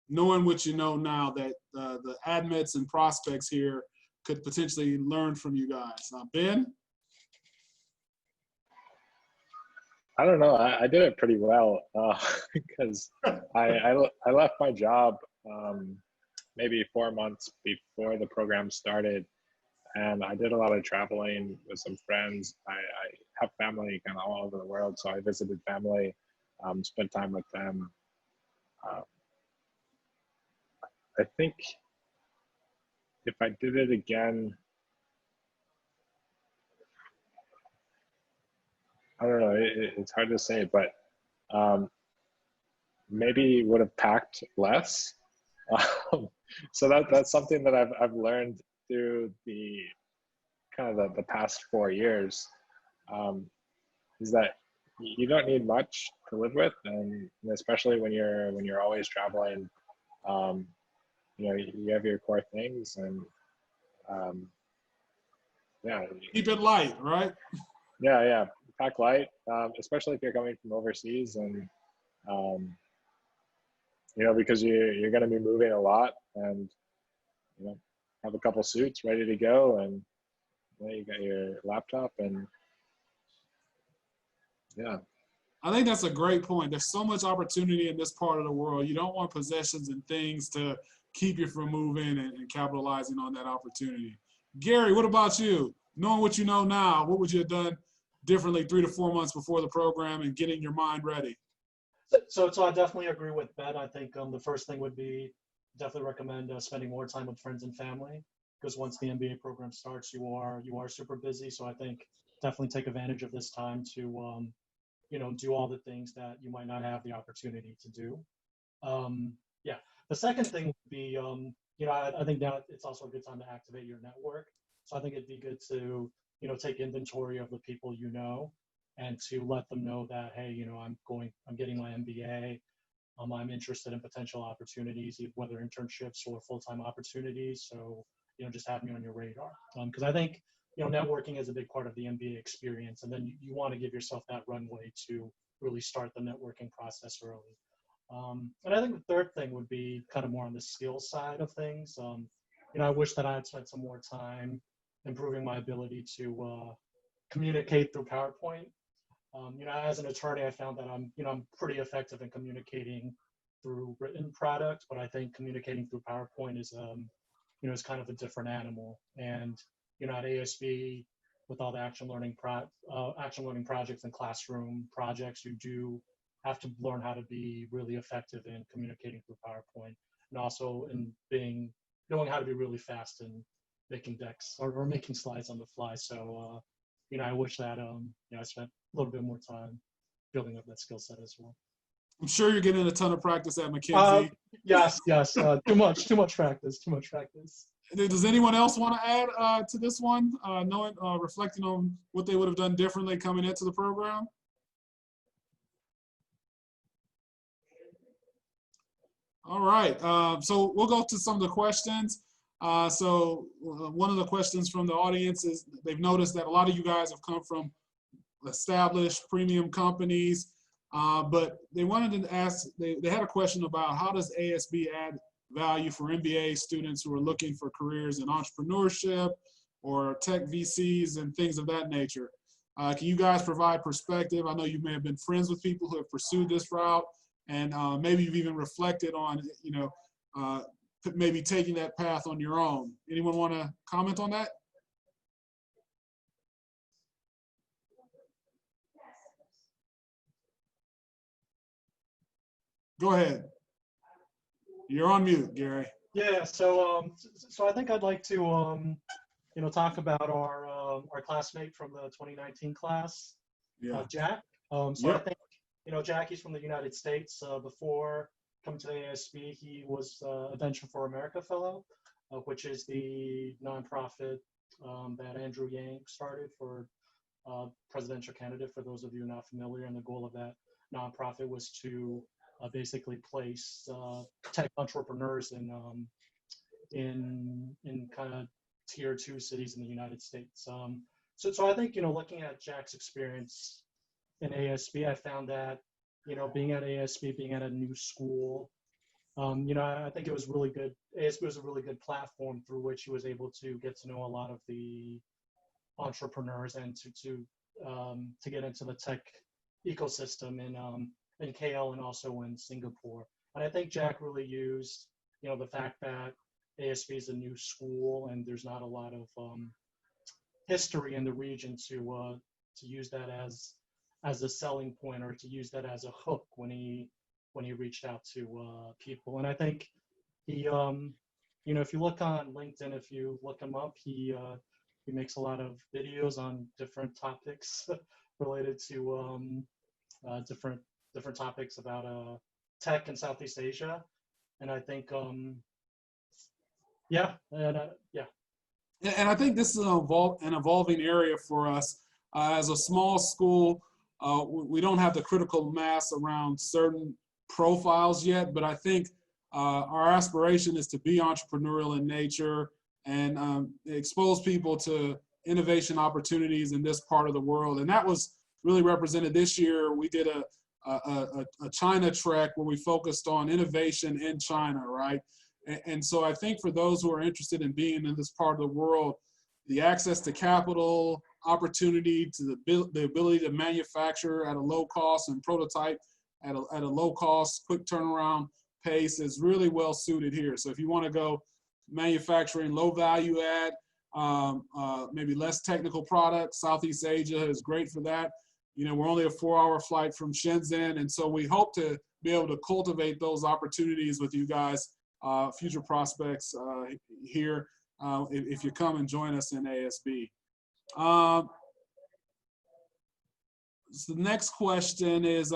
Speaker 1: knowing what you know now, that the admits and prospects here could potentially learn from you guys? Ben?
Speaker 6: I don't know. I did it pretty well because I left my job maybe 4 months before the program started. And I did a lot of traveling with some friends. I have family kind of all over the world, so I visited family, spent time with them. I think if I did it again, I don't know, it's hard to say, but maybe would have packed less. So that's something that I've learned through the kind of the past 4 years, is that you don't need much to live with, and especially when you're always traveling, you know, you have your core things, and yeah.
Speaker 1: Keep it light, right?
Speaker 6: Yeah, pack light, especially if you're coming from overseas, and you know, because you're going to be moving a lot, and you know, have a couple suits ready to go, and you know, you got your laptop, and yeah.
Speaker 1: I think that's a great point. There's so much opportunity in this part of the world. You don't want possessions and things to keep you from moving and capitalizing on that opportunity. Gary, what about you? Knowing what you know now, what would you have done differently 3 to 4 months before the program and getting your mind ready?
Speaker 4: So I definitely agree with Ben. I think the first thing would be definitely recommend spending more time with friends and family, because once the MBA program starts, you are super busy. So I think definitely take advantage of this time to you know, do all the things that you might not have the opportunity to do. Yeah. The second thing would be, you know, I think now it's also a good time to activate your network. So I think it'd be good to, you know, take inventory of the people you know, and to let them know that, hey, you know, I'm getting my MBA. I'm interested in potential opportunities, whether internships or full-time opportunities. So, you know, just have me on your radar. Because I think, you know, networking is a big part of the MBA experience, and then you want to give yourself that runway to really start the networking process early. And I think the third thing would be kind of more on the skills side of things. You know, I wish that I had spent some more time improving my ability to communicate through PowerPoint. You know, as an attorney, I found that I'm pretty effective in communicating through written product, but I think communicating through PowerPoint is, you know, is kind of a different animal. And you know, at ASB, with all the action learning projects and classroom projects, you do have to learn how to be really effective in communicating through PowerPoint, and also in knowing how to be really fast in making decks or making slides on the fly. So, you know, I wish that you know, I spent a little bit more time building up that skill set as well.
Speaker 1: I'm sure you're getting a ton of practice at McKinsey.
Speaker 4: Yes. Too much practice.
Speaker 1: Does anyone else want to add to this one, reflecting on what they would have done differently coming into the program? All right, so we'll go to some of the questions. One of the questions from the audience is they've noticed that a lot of you guys have come from established premium companies, but they wanted to ask, they had a question about how does ASB add value for MBA students who are looking for careers in entrepreneurship or tech VCs and things of that nature. Can you guys provide perspective? I know you may have been friends with people who have pursued this route, and maybe you've even reflected on, you know, maybe taking that path on your own. Anyone want to comment on that? Go ahead. You're on mute, Gary.
Speaker 4: Yeah. So I think I'd like to you know, talk about our classmate from the 2019 class, Jack. So I think, you know, Jack, he's from the United States. Before coming to the ASB, he was a Venture for America Fellow, which is the nonprofit that Andrew Yang started for presidential candidate, for those of you not familiar. And the goal of that nonprofit was to basically place tech entrepreneurs in kind of tier 2 cities in the United States. So I think, you know, looking at Jack's experience in ASB, I found that, you know, being at ASB, being at a new school, you know, I think it was really good. ASB was a really good platform through which he was able to get to know a lot of the entrepreneurs and to get into the tech ecosystem in KL and also in Singapore. And I think Jack really used, you know, the fact that ASB is a new school and there's not a lot of history in the region to use that as a selling point or to use that as a hook when he reached out to people. And I think he, you know, if you look on LinkedIn, if you look him up, he makes a lot of videos on different topics related to different topics about tech in Southeast Asia. And I think, yeah.
Speaker 1: And I think this is an evolving area for us. As a small school, we don't have the critical mass around certain profiles yet, but I think our aspiration is to be entrepreneurial in nature and expose people to innovation opportunities in this part of the world. And that was really represented this year. We did a China trek where we focused on innovation in China, right? And so I think for those who are interested in being in this part of the world, the access to capital, opportunity to the ability to manufacture at a low cost and prototype at a low cost, quick turnaround pace is really well suited here. So if you want to go manufacturing low value add, maybe less technical products, Southeast Asia is great for that. You know, we're only a 4-hour flight from Shenzhen. And so we hope to be able to cultivate those opportunities with you guys, future prospects here, if you come and join us in ASB. So the next question is,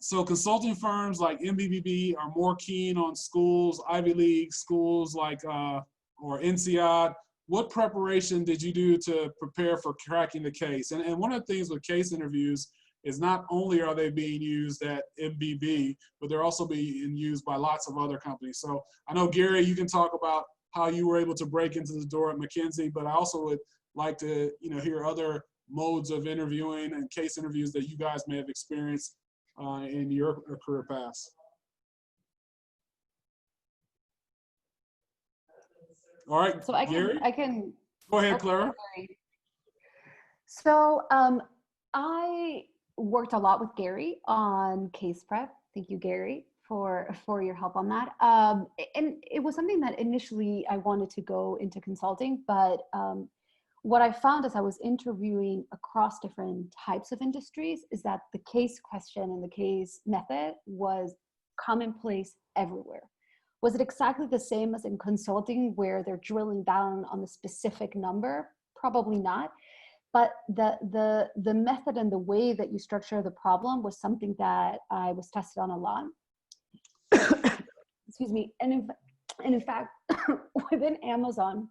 Speaker 1: so consulting firms like MBBB are more keen on schools, Ivy League schools like, or INSEAD. What preparation did you do to prepare for cracking the case? And one of the things with case interviews is not only are they being used at MBB, but they're also being used by lots of other companies. So I know, Gary, you can talk about how you were able to break into the door at McKinsey, but I also would like to, you know, hear other modes of interviewing and case interviews that you guys may have experienced in your career paths. All right,
Speaker 2: so I
Speaker 1: Gary?
Speaker 2: can
Speaker 1: Go ahead, Clara.
Speaker 2: So I worked a lot with Gary on case prep. Thank you, Gary, for your help on that. And it was something that initially I wanted to go into consulting, but what I found as I was interviewing across different types of industries is that the case question and the case method was commonplace everywhere. Was it exactly the same as in consulting where they're drilling down on the specific number? Probably not. But the method and the way that you structure the problem was something that I was tested on a lot. Excuse me. And in fact, within Amazon,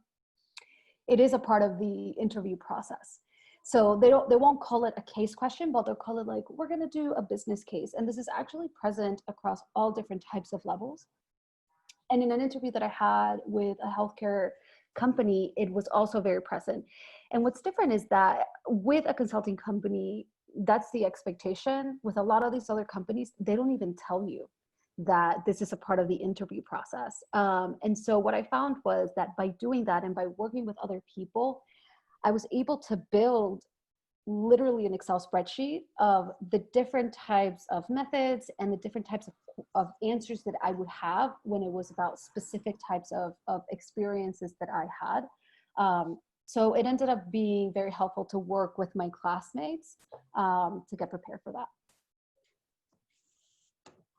Speaker 2: it is a part of the interview process. So they won't call it a case question, but they'll call it like, we're going to do a business case. And this is actually present across all different types of levels. And in an interview that I had with a healthcare company, it was also very present. And what's different is that with a consulting company, that's the expectation. With a lot of these other companies, they don't even tell you that this is a part of the interview process. And so what I found was that by doing that and by working with other people, I was able to build literally an Excel spreadsheet of the different types of methods and the different types of answers that I would have when it was about specific types of experiences that I had. So it ended up being very helpful to work with my classmates to get prepared for that.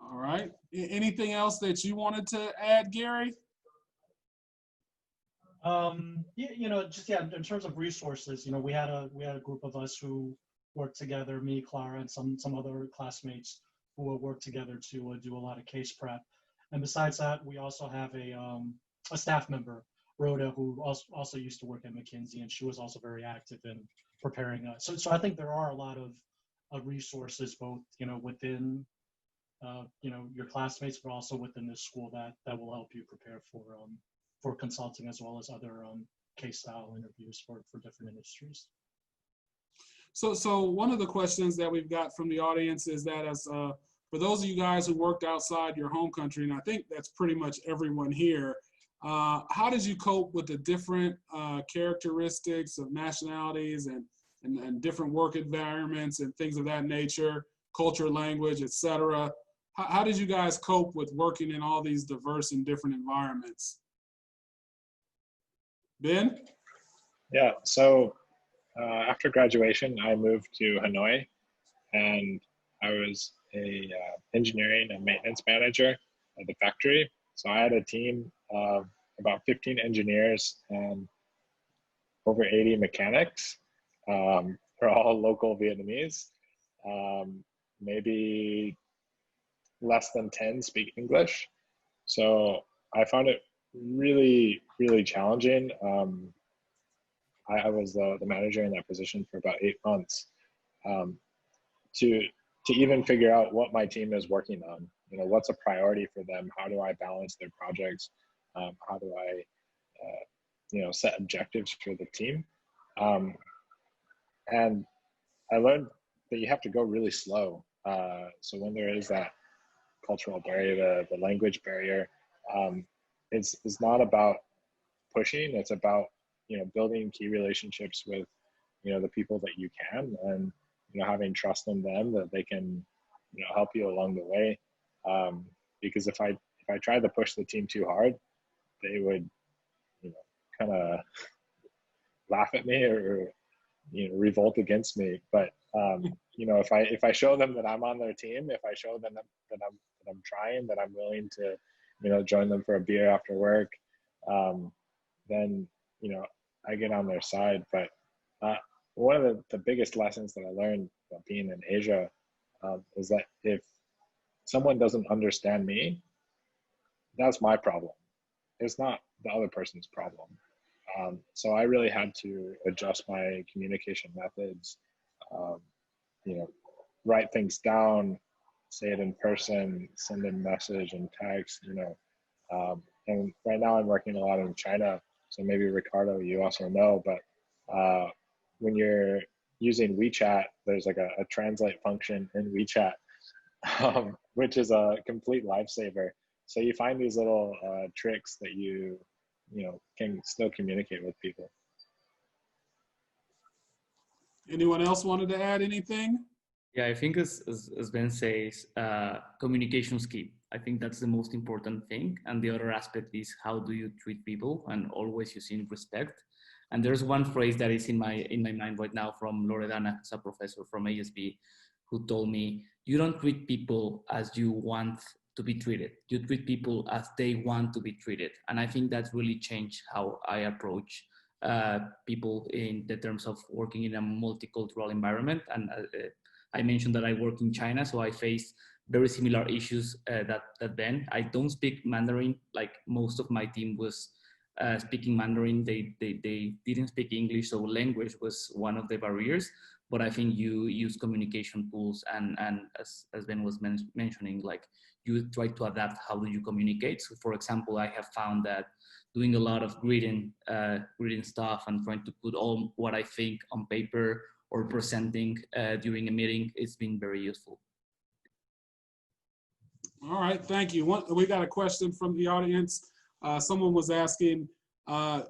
Speaker 1: All right. Anything else that you wanted to add, Gary?
Speaker 4: You know, just in terms of resources, you know, we had a group of us who worked together, me, Clara, and some other classmates who will work together to do a lot of case prep. And besides that, we also have a staff member, Rhoda, who also used to work at McKinsey, and she was also very active in preparing us. So I think there are a lot of resources, both, you know, within you know, your classmates, but also within this school that will help you prepare for consulting as well as other case style interviews for different industries.
Speaker 1: So one of the questions that we've got from the audience is that as for those of you guys who worked outside your home country, and I think that's pretty much everyone here, how did you cope with the different characteristics of nationalities and different work environments and things of that nature, culture, language, etc., how did you guys cope with working in all these diverse and different environments? Ben?
Speaker 6: Yeah, so after graduation, I moved to Hanoi, and I was a engineering and maintenance manager at the factory. So I had a team of about 15 engineers and over 80 mechanics. They're all local Vietnamese. Maybe less than 10 speak English. So I found it really, really challenging. I was the manager in that position for about 8 months to even figure out what my team is working on. You know, what's a priority for them? How do I balance their projects? How do I, set objectives for the team? And I learned that you have to go really slow. So when there is that cultural barrier, the language barrier, it's not about pushing. It's about building key relationships with the people that you can, and having trust in them that they can help you along the way. Because if I tried to push the team too hard, they would kind of laugh at me or revolt against me. But if I show them that I'm on their team, if I show them that I'm trying, that I'm willing to join them for a beer after work, then I get on their side. But one of the biggest lessons that I learned about being in Asia is that if someone doesn't understand me, that's my problem. It's not the other person's problem. So I really had to adjust my communication methods, write things down, say it in person, send a message and text, and right now I'm working a lot in China. So maybe Ricardo, you also know, but when you're using WeChat, there's like a translate function in WeChat, which is a complete lifesaver. So you find these little tricks that you can still communicate with people.
Speaker 1: Anyone else wanted to add anything?
Speaker 3: Yeah, I think as Ben says, communication is key. I think that's the most important thing. And the other aspect is how do you treat people, and always using respect. And there's one phrase that is in my mind right now from Loredana, a professor from ASB, who told me, you don't treat people as you want to be treated. You treat people as they want to be treated. And I think that's really changed how I approach people in the terms of working in a multicultural environment. And I mentioned that I work in China, so I face very similar issues that Ben. I don't speak Mandarin. Like most of my team was speaking Mandarin. They didn't speak English, so language was one of the barriers. But I think you use communication tools, and as Ben was mentioning, like you try to adapt how do you communicate. So for example, I have found that doing a lot of greeting stuff and trying to put all what I think on paper or presenting during a meeting, it's been very useful.
Speaker 1: All right, thank you. We got a question from the audience. Someone was asking, were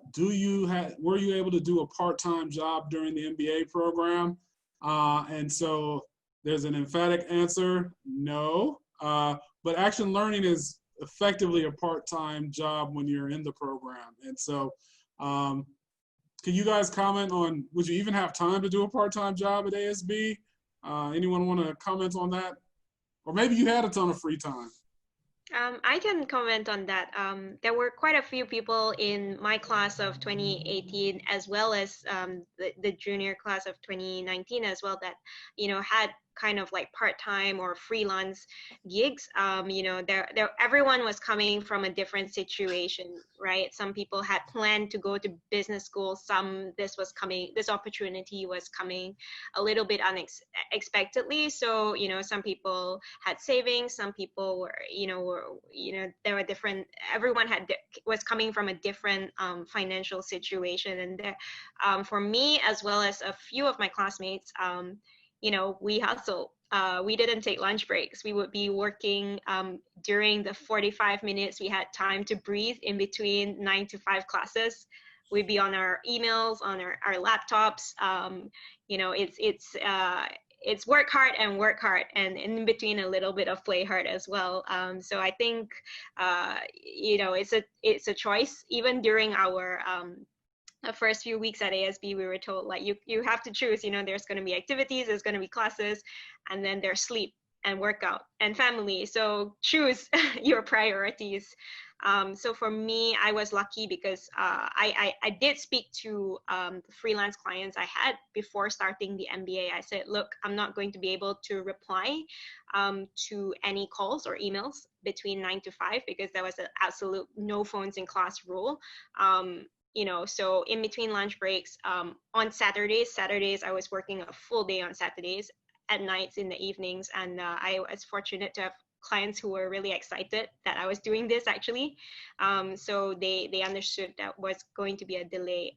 Speaker 1: you able to do a part-time job during the MBA program? And so there's an emphatic answer, no. But Action Learning is effectively a part-time job when you're in the program. And so can you guys comment on, would you even have time to do a part-time job at ASB? Anyone want to comment on that? Or maybe you had a ton of free time.
Speaker 5: I can comment on that. There were quite a few people in my class of 2018, as well as the junior class of 2019 as well, that had kind of like part-time or freelance gigs. Everyone was coming from a different situation, right? Some people had planned to go to business school. This opportunity was coming a little bit unexpectedly. So, some people had savings, some people were, there were different, everyone was coming from a different financial situation. And for me, as well as a few of my classmates, we hustle. We didn't take lunch breaks. We would be working during the 45 minutes we had time to breathe in between 9 to 5 classes. We'd be on our emails, on our laptops. it's work hard, and in between a little bit of play hard as well. So I think it's a choice. Even during our the first few weeks at ASB, we were told like you have to choose. There's going to be activities, there's going to be classes, and then there's sleep and workout and family. So choose your priorities. So for me, I was lucky because I did speak to the freelance clients I had before starting the MBA. I said, look, I'm not going to be able to reply to any calls or emails between 9 to 5 because there was an absolute no phones in class rule. So in between lunch breaks, on Saturdays I was working a full day on Saturdays, at nights, in the evenings, and I was fortunate to have clients who were really excited that I was doing this actually. So they understood that was going to be a delay.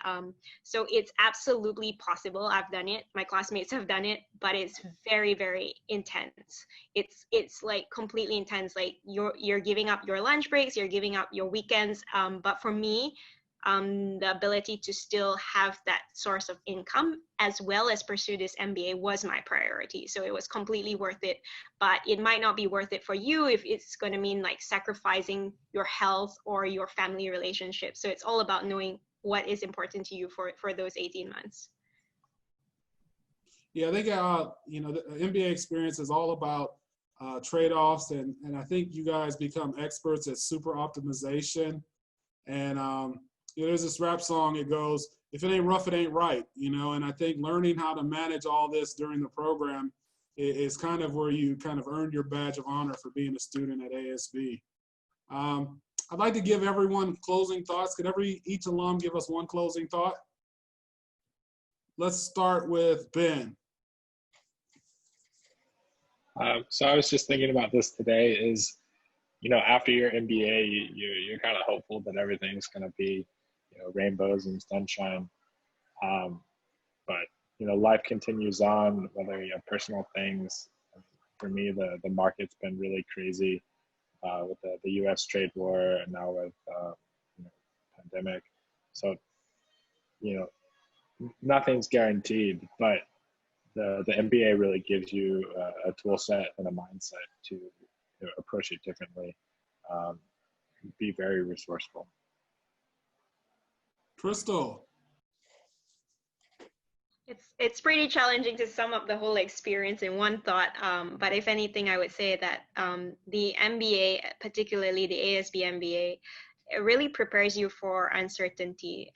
Speaker 5: So it's absolutely possible. I've done it. My classmates have done it, but it's very, very intense. It's like completely intense. Like you're giving up your lunch breaks, you're giving up your weekends. But for me, the ability to still have that source of income as well as pursue this MBA was my priority. So it was completely worth it, but it might not be worth it for you if it's going to mean like sacrificing your health or your family relationships. So it's all about knowing what is important to you for those 18 months.
Speaker 1: Yeah, I think, the MBA experience is all about trade-offs, and I think you guys become experts at super optimization. And there's this rap song, it goes, if it ain't rough, it ain't right, and I think learning how to manage all this during the program is kind of where you kind of earned your badge of honor for being a student at ASB. I'd like to give everyone closing thoughts. Could each alum give us one closing thought? Let's start with Ben.
Speaker 6: So I was just thinking about this today is, after your MBA, you're kind of hopeful that everything's going to be, rainbows and sunshine. But, life continues on, whether you have personal things. For me, the market's been really crazy with the US trade war and now with pandemic. So, nothing's guaranteed, but the MBA really gives you a tool set and a mindset to approach it differently, be very resourceful.
Speaker 1: Crystal.
Speaker 5: It's pretty challenging to sum up the whole experience in one thought, but if anything, I would say that the MBA, particularly the ASB MBA, it really prepares you for uncertainty.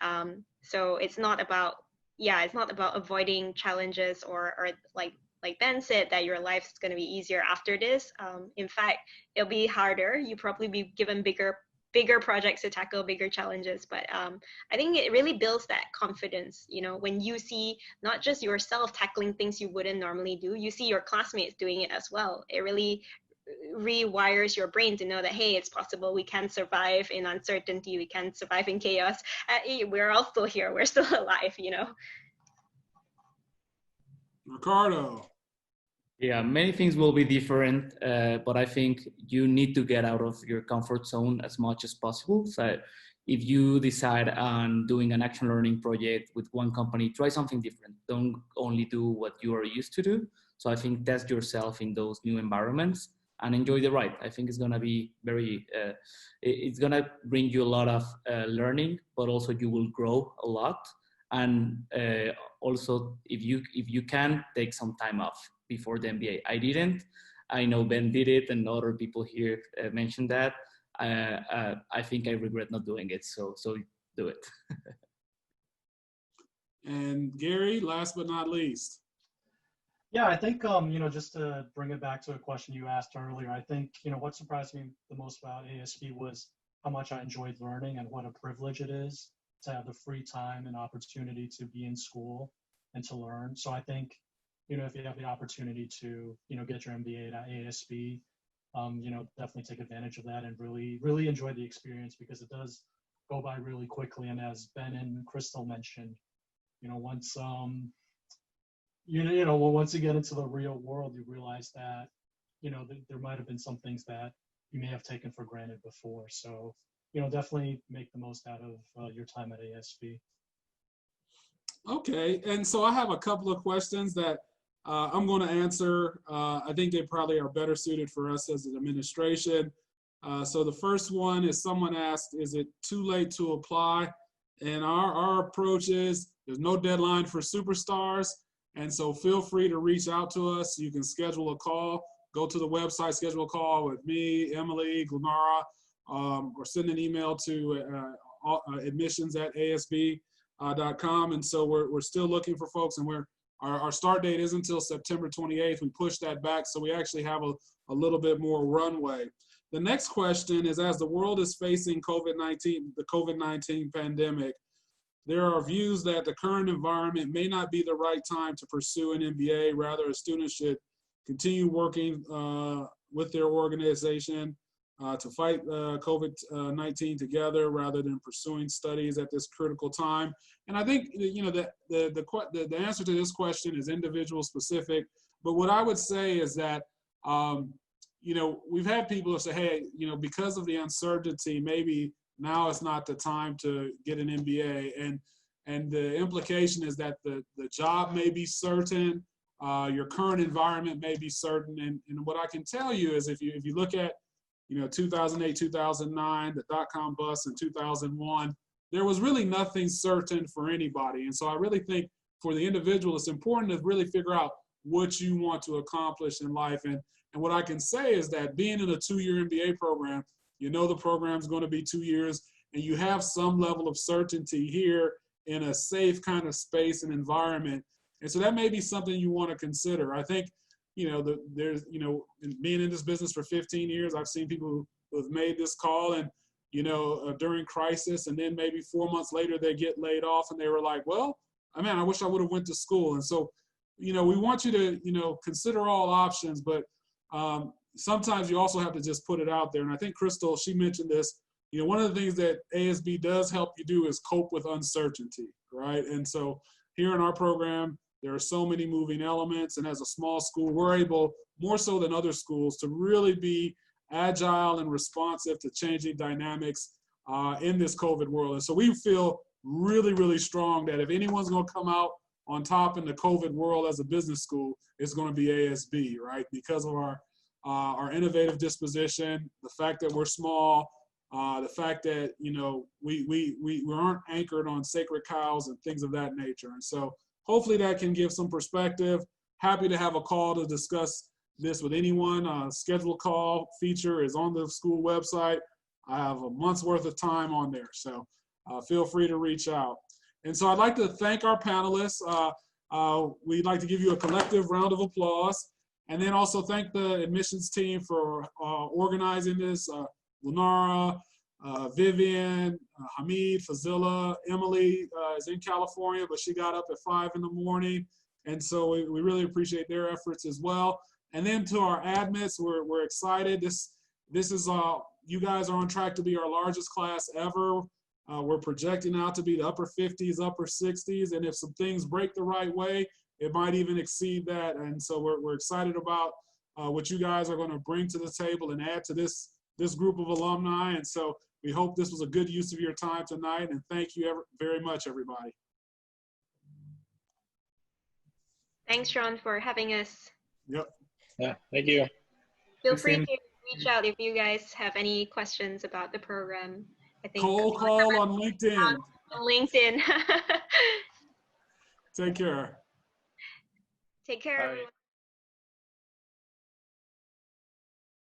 Speaker 5: So it's not about avoiding challenges or like Ben said, that your life's going to be easier after this. In fact, it'll be harder. You probably be given bigger projects to tackle, bigger challenges. But I think it really builds that confidence, when you see not just yourself tackling things you wouldn't normally do, you see your classmates doing it as well. It really rewires your brain to know that, hey, it's possible. We can survive in uncertainty. We can survive in chaos. We're all still here. We're still alive,
Speaker 1: Ricardo.
Speaker 3: Yeah, many things will be different, but I think you need to get out of your comfort zone as much as possible. So if you decide on doing an action learning project with one company, try something different. Don't only do what you are used to do. So I think test yourself in those new environments and enjoy the ride. I think it's going to be it's going to bring you a lot of learning, but also you will grow a lot. And also, if you can, take some time off before the MBA. I didn't. I know Ben did it, and other people here mentioned that. I think I regret not doing it. So do it.
Speaker 1: And Gary, last but not least.
Speaker 4: Yeah, I think, just to bring it back to a question you asked earlier, I think, what surprised me the most about ASB was how much I enjoyed learning and what a privilege it is to have the free time and opportunity to be in school and to learn. So I think, if you have the opportunity to, get your MBA at ASB, definitely take advantage of that and really, really enjoy the experience, because it does go by really quickly. And as Ben and Crystal mentioned, once once you get into the real world, you realize that, there might have been some things that you may have taken for granted before. So, definitely make the most out of your time at ASB.
Speaker 1: Okay, and so I have a couple of questions that I'm going to answer. I think they probably are better suited for us as an administration. So the first one is someone asked, is it too late to apply? And our approach is there's no deadline for superstars. And so feel free to reach out to us. You can schedule a call, go to the website, schedule a call with me, Emily, Clara, or send an email to admissions@asb.com. And so we're still looking for folks, and our start date isn't until September 28th. We pushed that back, so we actually have a little bit more runway. The next question is, as the world is facing the COVID-19 pandemic, there are views that the current environment may not be the right time to pursue an MBA. Rather, a student should continue working with their organization to fight COVID-19 together rather than pursuing studies at this critical time. And I think the answer to this question is individual specific. But what I would say is that we've had people say, hey, because of the uncertainty, maybe now is not the time to get an MBA. And the implication is that the job may be certain, your current environment may be certain. And what I can tell you is if you look at 2008, 2009, the dot-com bust in 2001, there was really nothing certain for anybody. And so I really think for the individual, it's important to really figure out what you want to accomplish in life. And what I can say is that being in a 2-year MBA program, the program's going to be 2 years, and you have some level of certainty here in a safe kind of space and environment. And so that may be something you want to consider. I think, there's, being in this business for 15 years, I've seen people who have made this call and, during crisis, and then maybe 4 months later they get laid off and they were like, well, I wish I would have went to school. And so, we want you to, consider all options, but sometimes you also have to just put it out there. And I think Crystal, she mentioned this, one of the things that ASB does help you do is cope with uncertainty, right? And so here in our program, there are so many moving elements, and as a small school, we're able, more so than other schools, to really be agile and responsive to changing dynamics in this COVID world. And so we feel really, really strong that if anyone's going to come out on top in the COVID world as a business school, it's going to be ASB, right? Because of our innovative disposition, the fact that we're small, the fact that we aren't anchored on sacred cows and things of that nature. And so hopefully that can give some perspective. Happy to have a call to discuss this with anyone. Schedule call feature is on the school website. I have a month's worth of time on there, so feel free to reach out. And so I'd like to thank our panelists. We'd like to give you a collective round of applause, and then also thank the admissions team for organizing this. Lunara, Vivian, Hamid, Fazila, Emily is in California, but she got up at 5 in the morning. And so we really appreciate their efforts as well. And then to our admits, we're excited. This is, you guys are on track to be our largest class ever. We're projecting out to be the upper 50s, upper 60s. And if some things break the right way, it might even exceed that. And so we're excited about what you guys are going to bring to the table and add to this group of alumni. And so we hope this was a good use of your time tonight. And thank you very much, everybody.
Speaker 5: Thanks, Sean, for having us.
Speaker 1: Yep.
Speaker 6: Yeah, thank you.
Speaker 5: Feel free to reach out if you guys have any questions about the program. I think
Speaker 1: Cold call on LinkedIn.
Speaker 5: On LinkedIn.
Speaker 1: Take care.
Speaker 5: Take care, everyone.